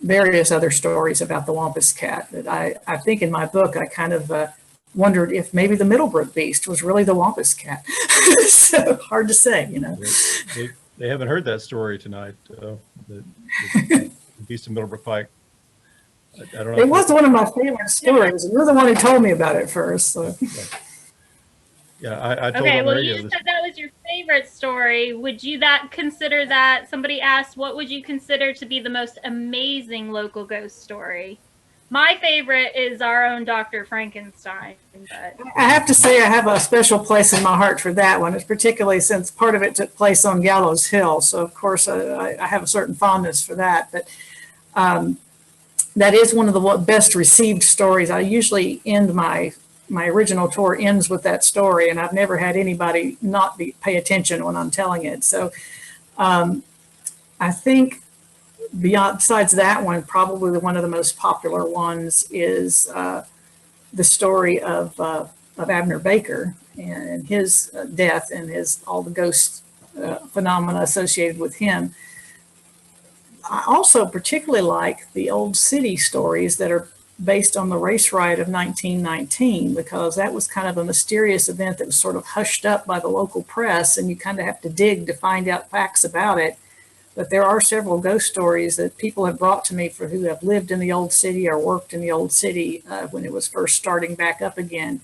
[SPEAKER 2] various other stories about the Wampus cat that I think in my book I kind of wondered if maybe the Middlebrook beast was really the Wampus cat. So hard to say, you know.
[SPEAKER 1] They haven't heard that story tonight. The beast of Middlebrook Pike. I don't know.
[SPEAKER 2] It was one of my favorite stories. You're the one who told me about it first. So.
[SPEAKER 1] Yeah, I told
[SPEAKER 9] okay,
[SPEAKER 1] on
[SPEAKER 9] well,
[SPEAKER 1] radio
[SPEAKER 9] you said that was your favorite story. Would you consider that? Somebody asked, what would you consider to be the most amazing local ghost story? My favorite is our own Dr. Frankenstein. But
[SPEAKER 2] I have to say I have a special place in my heart for that one, particularly since part of it took place on Gallows Hill. So, of course, I have a certain fondness for that. But that is one of the best received stories. I usually end my original tour ends with that story, and I've never had anybody not pay attention when I'm telling it. So I think besides that one, probably one of the most popular ones is the story of Abner Baker and his death and all the ghost phenomena associated with him. I also particularly like the old city stories that are based on the race riot of 1919, because that was kind of a mysterious event that was sort of hushed up by the local press, and you kind of have to dig to find out facts about it. But there are several ghost stories that people have brought to me who have lived in the old city or worked in the old city when it was first starting back up again.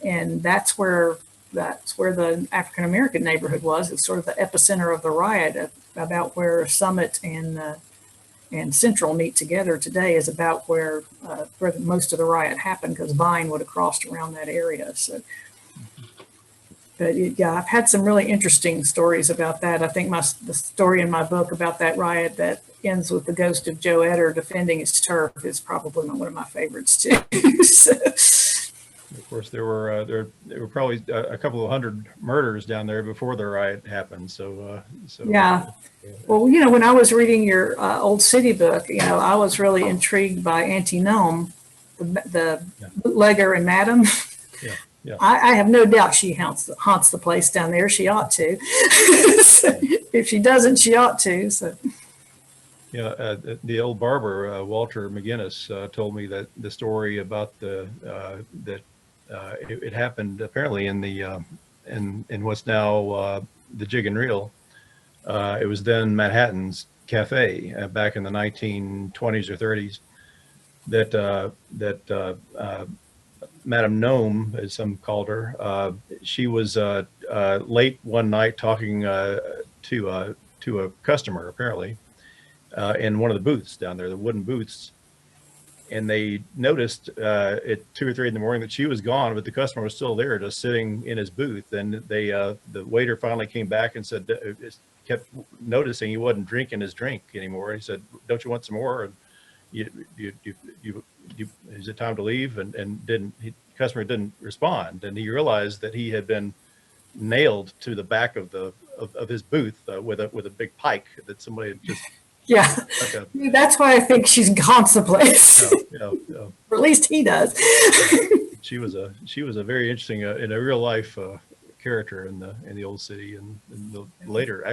[SPEAKER 2] And that's where the African American neighborhood was. It's sort of the epicenter of the riot, about where Summit and Central meet together today, is about where most of the riot happened, because Vine would have crossed around that area. So, but yeah, I've had some really interesting stories about that. I think the story in my book about that riot that ends with the ghost of Joe Etter defending his turf is probably one of my favorites too. So.
[SPEAKER 1] Of course, there were probably a couple of hundred murders down there before the riot happened. So
[SPEAKER 2] yeah. Well, you know, when I was reading your old city book, you know, I was really intrigued by Auntie Nome, the bootlegger and Madam.
[SPEAKER 1] Yeah.
[SPEAKER 2] I have no doubt she haunts the place down there. She ought to. So, if she doesn't, she ought to. So.
[SPEAKER 1] Yeah, the old barber Walter McGinnis told me that the story about it happened apparently in the in what's now the Jig and Reel. It was then Manhattan's Cafe back in the 1920s or 30s. That Madame Gnome, as some called her, she was late one night talking to a customer apparently. In one of the booths down there, the wooden booths, and they noticed at 2 or 3 in the morning that she was gone, but the customer was still there, just sitting in his booth. And they, the waiter finally came back and said, kept noticing he wasn't drinking his drink anymore. He said, "Don't you want some more?" And is it time to leave? And the customer didn't respond, and he realized that he had been nailed to the back of his booth with a big pike that somebody had just.
[SPEAKER 2] Yeah, that's why I think she's haunts the place.
[SPEAKER 1] Yeah.
[SPEAKER 2] Or at least he does.
[SPEAKER 1] She was a very interesting in a real life character in the old city and in the later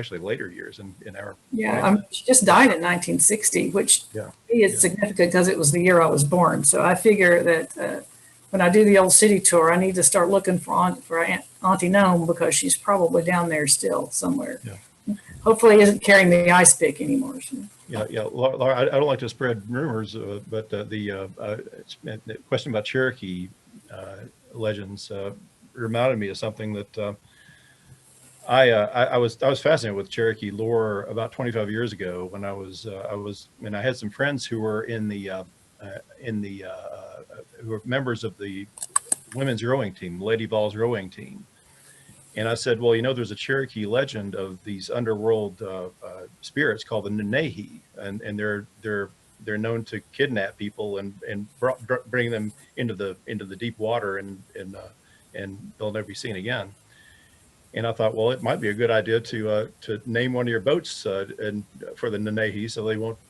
[SPEAKER 1] years in our.
[SPEAKER 2] Yeah, she just died in 1960, which is significant because it was the year I was born. So I figure that when I do the old city tour, I need to start looking for Auntie Gnome, because she's probably down there still somewhere.
[SPEAKER 1] Yeah.
[SPEAKER 2] Hopefully isn't carrying the ice pick anymore. So.
[SPEAKER 1] Yeah. Laura, I don't like to spread rumors, but the question about Cherokee legends reminded me of something that I was fascinated with Cherokee lore about 25 years ago when I had some friends who were who were members of the women's rowing team, Lady Vols rowing team. And I said, well, there's a Cherokee legend of these underworld spirits called the Nenehi, and they're known to kidnap people and bring them into the deep water, and they'll never be seen again. And I thought, well, it might be a good idea to name one of your boats and for the Nenehi, so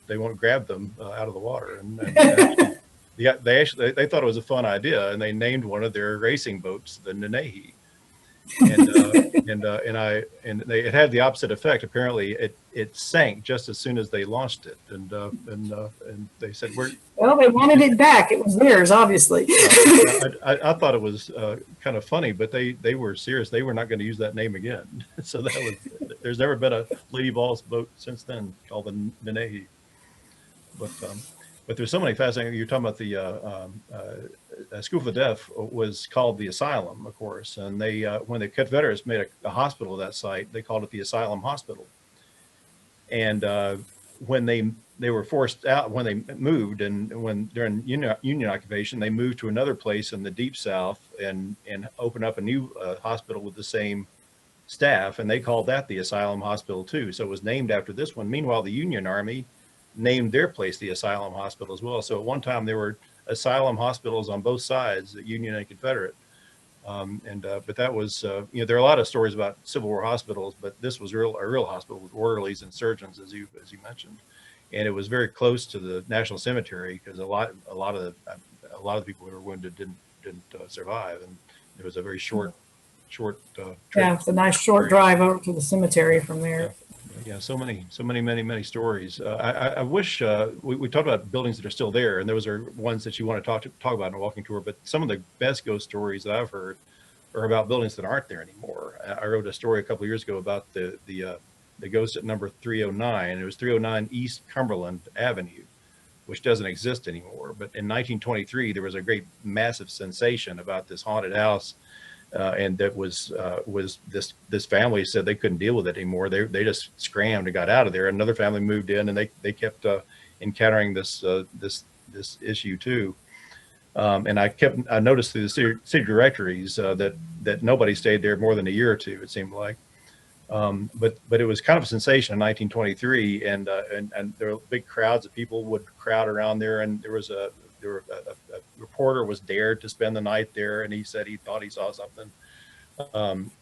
[SPEAKER 1] they won't grab them out of the water. And they thought it was a fun idea, and they named one of their racing boats the Nenehi. It had the opposite effect. Apparently, it sank just as soon as they launched it, and they said,
[SPEAKER 2] well, they wanted it back. It was theirs, obviously.
[SPEAKER 1] I thought it was kind of funny, but they were serious. They were not going to use that name again. So there's never been a Lady Vols boat since then called the Nenehi. But there's so many fascinating. You're talking about the School for the Deaf was called the Asylum, of course, and they when the Confederates made a hospital at that site, they called it the Asylum Hospital. And when they were forced out, when they moved, and when during Union occupation, they moved to another place in the Deep South and opened up a new hospital with the same staff, and they called that the Asylum Hospital too. So it was named after this one. Meanwhile, the Union Army named their place the Asylum Hospital as well. So at one time there were asylum hospitals on both sides, the Union and Confederate. But that was, there are a lot of stories about Civil War hospitals, but this was a real hospital with orderlies and surgeons, as you mentioned, and it was very close to the National Cemetery because a lot of the people who were wounded didn't survive, and it was a very short trip.
[SPEAKER 2] Yeah, it's a nice short drive over to the cemetery from there.
[SPEAKER 1] Yeah, so many stories. I wish we talked about buildings that are still there, and those are ones that you want to talk about in a walking tour. But some of the best ghost stories that I've heard are about buildings that aren't there anymore. I wrote a story a couple of years ago about the ghost at number 309. It was 309 East Cumberland Avenue, which doesn't exist anymore. But in 1923, there was a great massive sensation about this haunted house. And that was this family said they couldn't deal with it anymore. They just scrammed and got out of there. Another family moved in, and they kept encountering this issue too. And I noticed through the city directories that nobody stayed there more than a year or two, it seemed like. But it was kind of a sensation in 1923, and there were big crowds of people would crowd around there, and there was a reporter was dared to spend the night there, and he said he thought he saw something.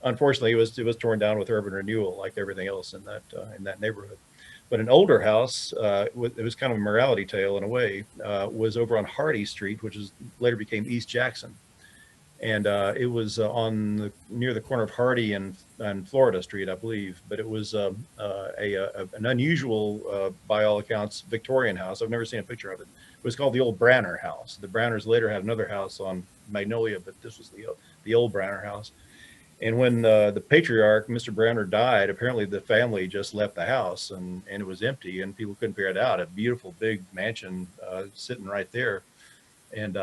[SPEAKER 1] Unfortunately, it was torn down with urban renewal, like everything else in that neighborhood. But an older house, it was kind of a morality tale in a way, was over on Hardy Street, which later became East Jackson. And it was near the corner of Hardy and Florida Street, I believe. But it was an unusual, by all accounts, Victorian house. I've never seen a picture of it. It was called the Old Branner House. The Branners later had another house on Magnolia, but this was the Old Branner House. And when the patriarch, Mr. Branner, died, apparently the family just left the house and it was empty and people couldn't figure it out. A beautiful big mansion sitting right there, and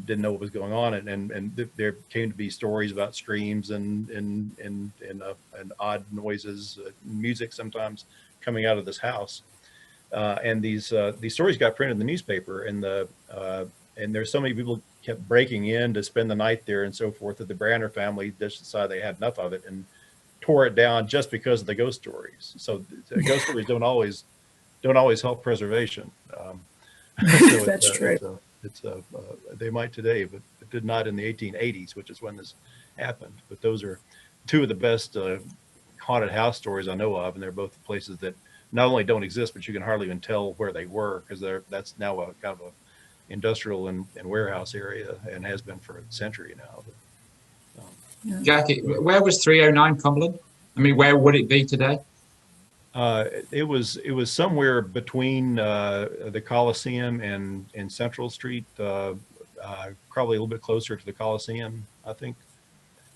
[SPEAKER 1] didn't know what was going on. And there came to be stories about screams and odd noises, music sometimes coming out of this house. And these stories got printed in the newspaper, and there's so many people kept breaking in to spend the night there and so forth that the Branner family just decided they had enough of it and tore it down just because of the ghost stories. So the ghost stories don't always help preservation. So
[SPEAKER 2] That's true.
[SPEAKER 1] They might today, but it did not in the 1880s, which is when this happened. But those are two of the best haunted house stories I know of, and they're both places that not only don't exist, but you can hardly even tell where they were, because that's now a kind of a industrial and warehouse area, and has been for a century now. But,
[SPEAKER 5] Jackie, where was 309 Cumberland? I mean, where would it be today?
[SPEAKER 1] it was somewhere between the Coliseum and Central Street, probably a little bit closer to the Coliseum, I think.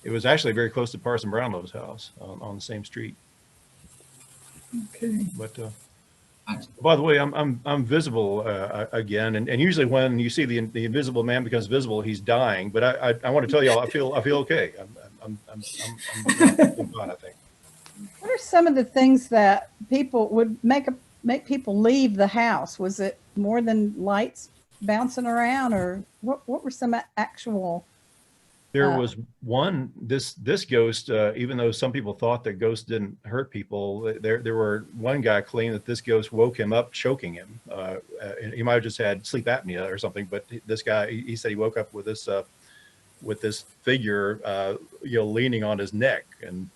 [SPEAKER 1] It was actually very close to Parson Brownlow's house on the same street.
[SPEAKER 2] Okay.
[SPEAKER 1] But by the way, I'm visible again, and usually when you see the invisible man becomes visible, he's dying. But I want to tell you all, I feel okay. I'm fine, I think.
[SPEAKER 10] What are some of the things that people would make people leave the house? Was it more than lights bouncing around, or what were some actual?
[SPEAKER 1] There was one, this ghost, even though some people thought that ghosts didn't hurt people, there were one guy claimed that this ghost woke him up, choking him. He might have just had sleep apnea or something, but this guy, he said he woke up with this figure, leaning on his neck, and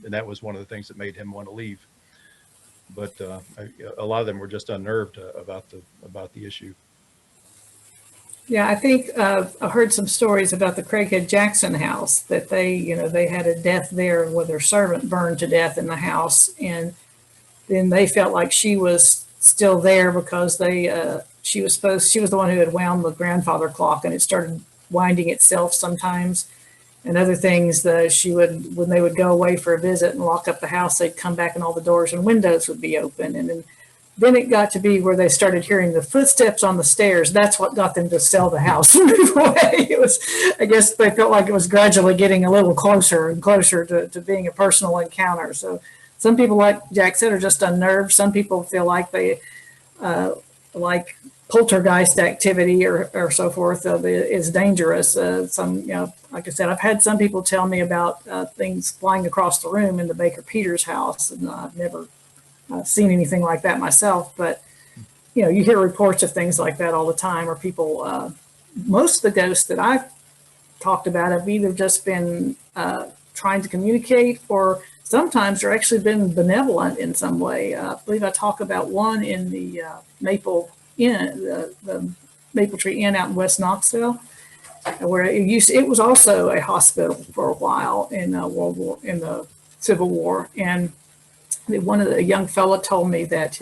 [SPEAKER 1] that was one of the things that made him want to leave. But a lot of them were just unnerved about the issue.
[SPEAKER 2] Yeah, I think I heard some stories about the Craighead Jackson house, that they had a death there where their servant burned to death in the house, and then they felt like she was still there because she was the one who had wound the grandfather clock, and it started winding itself sometimes. And other things that when they would go away for a visit and lock up the house, they'd come back and all the doors and windows would be open. And then it got to be where they started hearing the footsteps on the stairs. That's what got them to sell the house and move away. I guess they felt like it was gradually getting a little closer and closer to being a personal encounter. So some people, like Jack said, are just unnerved. Some people feel like they like poltergeist activity or so forth is dangerous. Like I said, I've had some people tell me about things flying across the room in the Baker Peters house, and I've never seen anything like that myself, but you hear reports of things like that all the time, where people, most of the ghosts that I've talked about have either just been trying to communicate, or sometimes they're actually been benevolent in some way. I believe I talk about one in the Maple Inn, the Maple Tree Inn out in West Knoxville, where it was also a hospital for a while in the Civil War. And one of the young fella told me that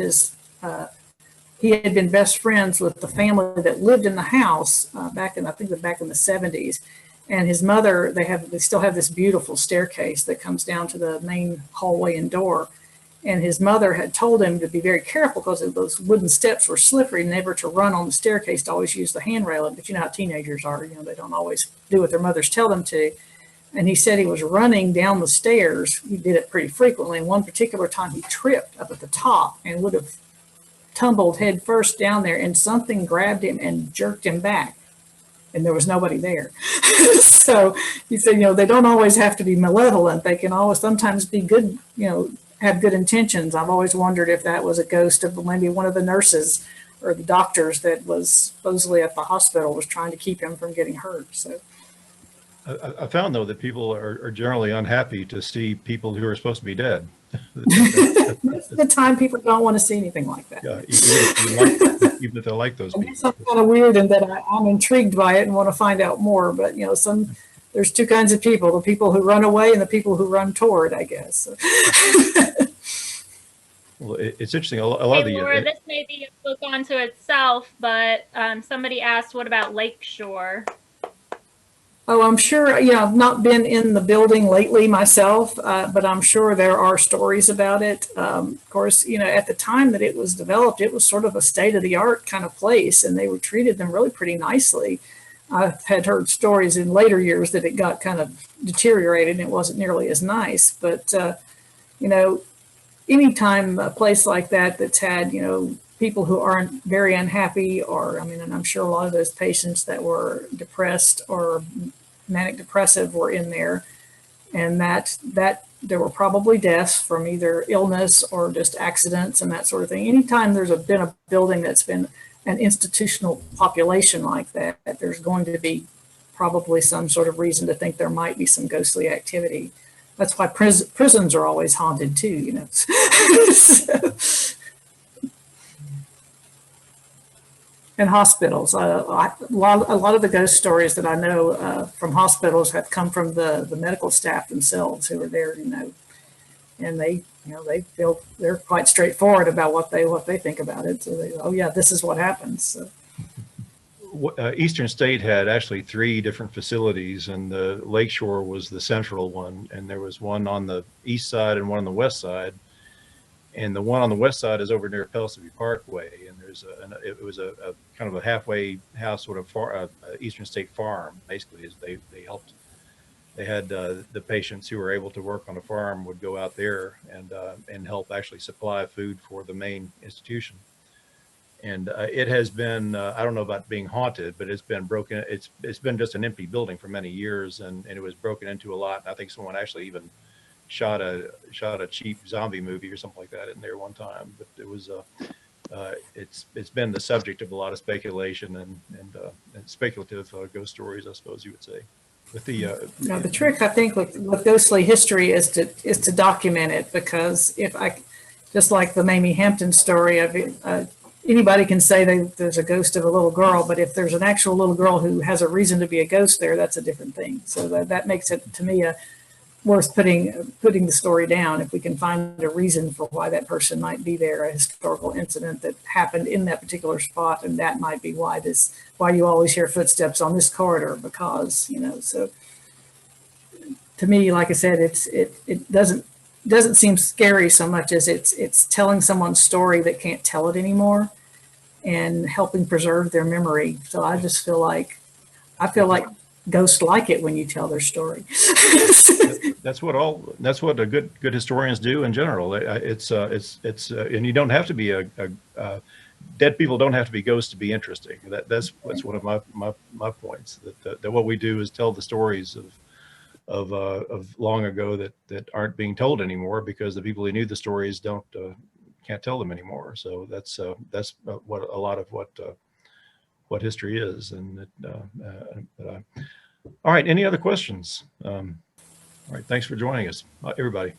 [SPEAKER 2] he had been best friends with the family that lived in the house back in the 70s. And his mother, they still have this beautiful staircase that comes down to the main hallway and door. And his mother had told him to be very careful because those wooden steps were slippery, never to run on the staircase, to always use the handrail. But you know how teenagers are, they don't always do what their mothers tell them to. And he said he was running down the stairs. He did it pretty frequently. And one particular time he tripped up at the top and would have tumbled head first down there, and something grabbed him and jerked him back. And there was nobody there. So he said, they don't always have to be malevolent. They can always sometimes be good, have good intentions. I've always wondered if that was a ghost of maybe one of the nurses or the doctors that was supposedly at the hospital, was trying to keep him from getting hurt. So
[SPEAKER 1] I found, though, that people are generally unhappy to see people who are supposed to be dead.
[SPEAKER 2] That's the time people don't want to see anything like that.
[SPEAKER 1] Yeah, even if they like those
[SPEAKER 2] I
[SPEAKER 1] people.
[SPEAKER 2] guess I'm kind of weird in that I'm intrigued by it and want to find out more. But there's two kinds of people: the people who run away and the people who run toward, I guess.
[SPEAKER 1] Well, it's interesting. A lot of
[SPEAKER 9] Hey,
[SPEAKER 1] the
[SPEAKER 9] Laura, this may be a book unto itself, but somebody asked, what about Lakeshore?
[SPEAKER 2] Oh, I'm sure, I've not been in the building lately myself, but I'm sure there are stories about it. Of course, at the time that it was developed, it was sort of a state-of-the-art kind of place, and they were treated them really pretty nicely. I've had heard stories in later years that it got kind of deteriorated and it wasn't nearly as nice. But, anytime a place like that that's had, people who aren't very unhappy, or and I'm sure a lot of those patients that were depressed or manic depressive were in there, and that there were probably deaths from either illness or just accidents and that sort of thing. Anytime there's been a building that's been an institutional population like that, there's going to be probably some sort of reason to think there might be some ghostly activity. That's why prisons are always haunted too, So, and hospitals. A lot of the ghost stories that I know from hospitals have come from the medical staff themselves who are there, and they're quite straightforward about what they think about it. So oh yeah, this is what happens. So.
[SPEAKER 1] Eastern State had actually 3 different facilities, and the Lakeshore was the central one, and there was one on the east side and one on the west side. And the one on the west side is over near Pellissippi Parkway, and it was a kind of a halfway house, sort of Eastern State farm. Basically, is they helped. They had the patients who were able to work on a farm would go out there and help actually supply food for the main institution. And it has been, I don't know about being haunted, but it's been broken. It's been just an empty building for many years, and it was broken into a lot. And I think someone actually even shot a cheap zombie movie or something like that in there one time. But it was it's been the subject of a lot of speculation and speculative ghost stories, I suppose you would say. With the
[SPEAKER 2] trick, I think, with ghostly history is to document it, because just like the Mamie Hampton story of it. Anybody can say there's a ghost of a little girl, but if there's an actual little girl who has a reason to be a ghost there, that's a different thing. So that makes it, to me, worth putting the story down. If we can find a reason for why that person might be there, a historical incident that happened in that particular spot, and that might be why you always hear footsteps on this corridor, because, so to me, like I said, it doesn't seem scary so much as it's telling someone's story that can't tell it anymore and helping preserve their memory. So I just feel like ghosts like it when you tell their story.
[SPEAKER 1] That's what a good historians do in general. It's and you don't have to be dead people don't have to be ghosts to be interesting. That's one of my points, that what we do is tell the stories of long ago that aren't being told anymore, because the people who knew the stories can't tell them anymore. So that's what a lot of what history is. And all right, any other questions? All right, thanks for joining us, everybody.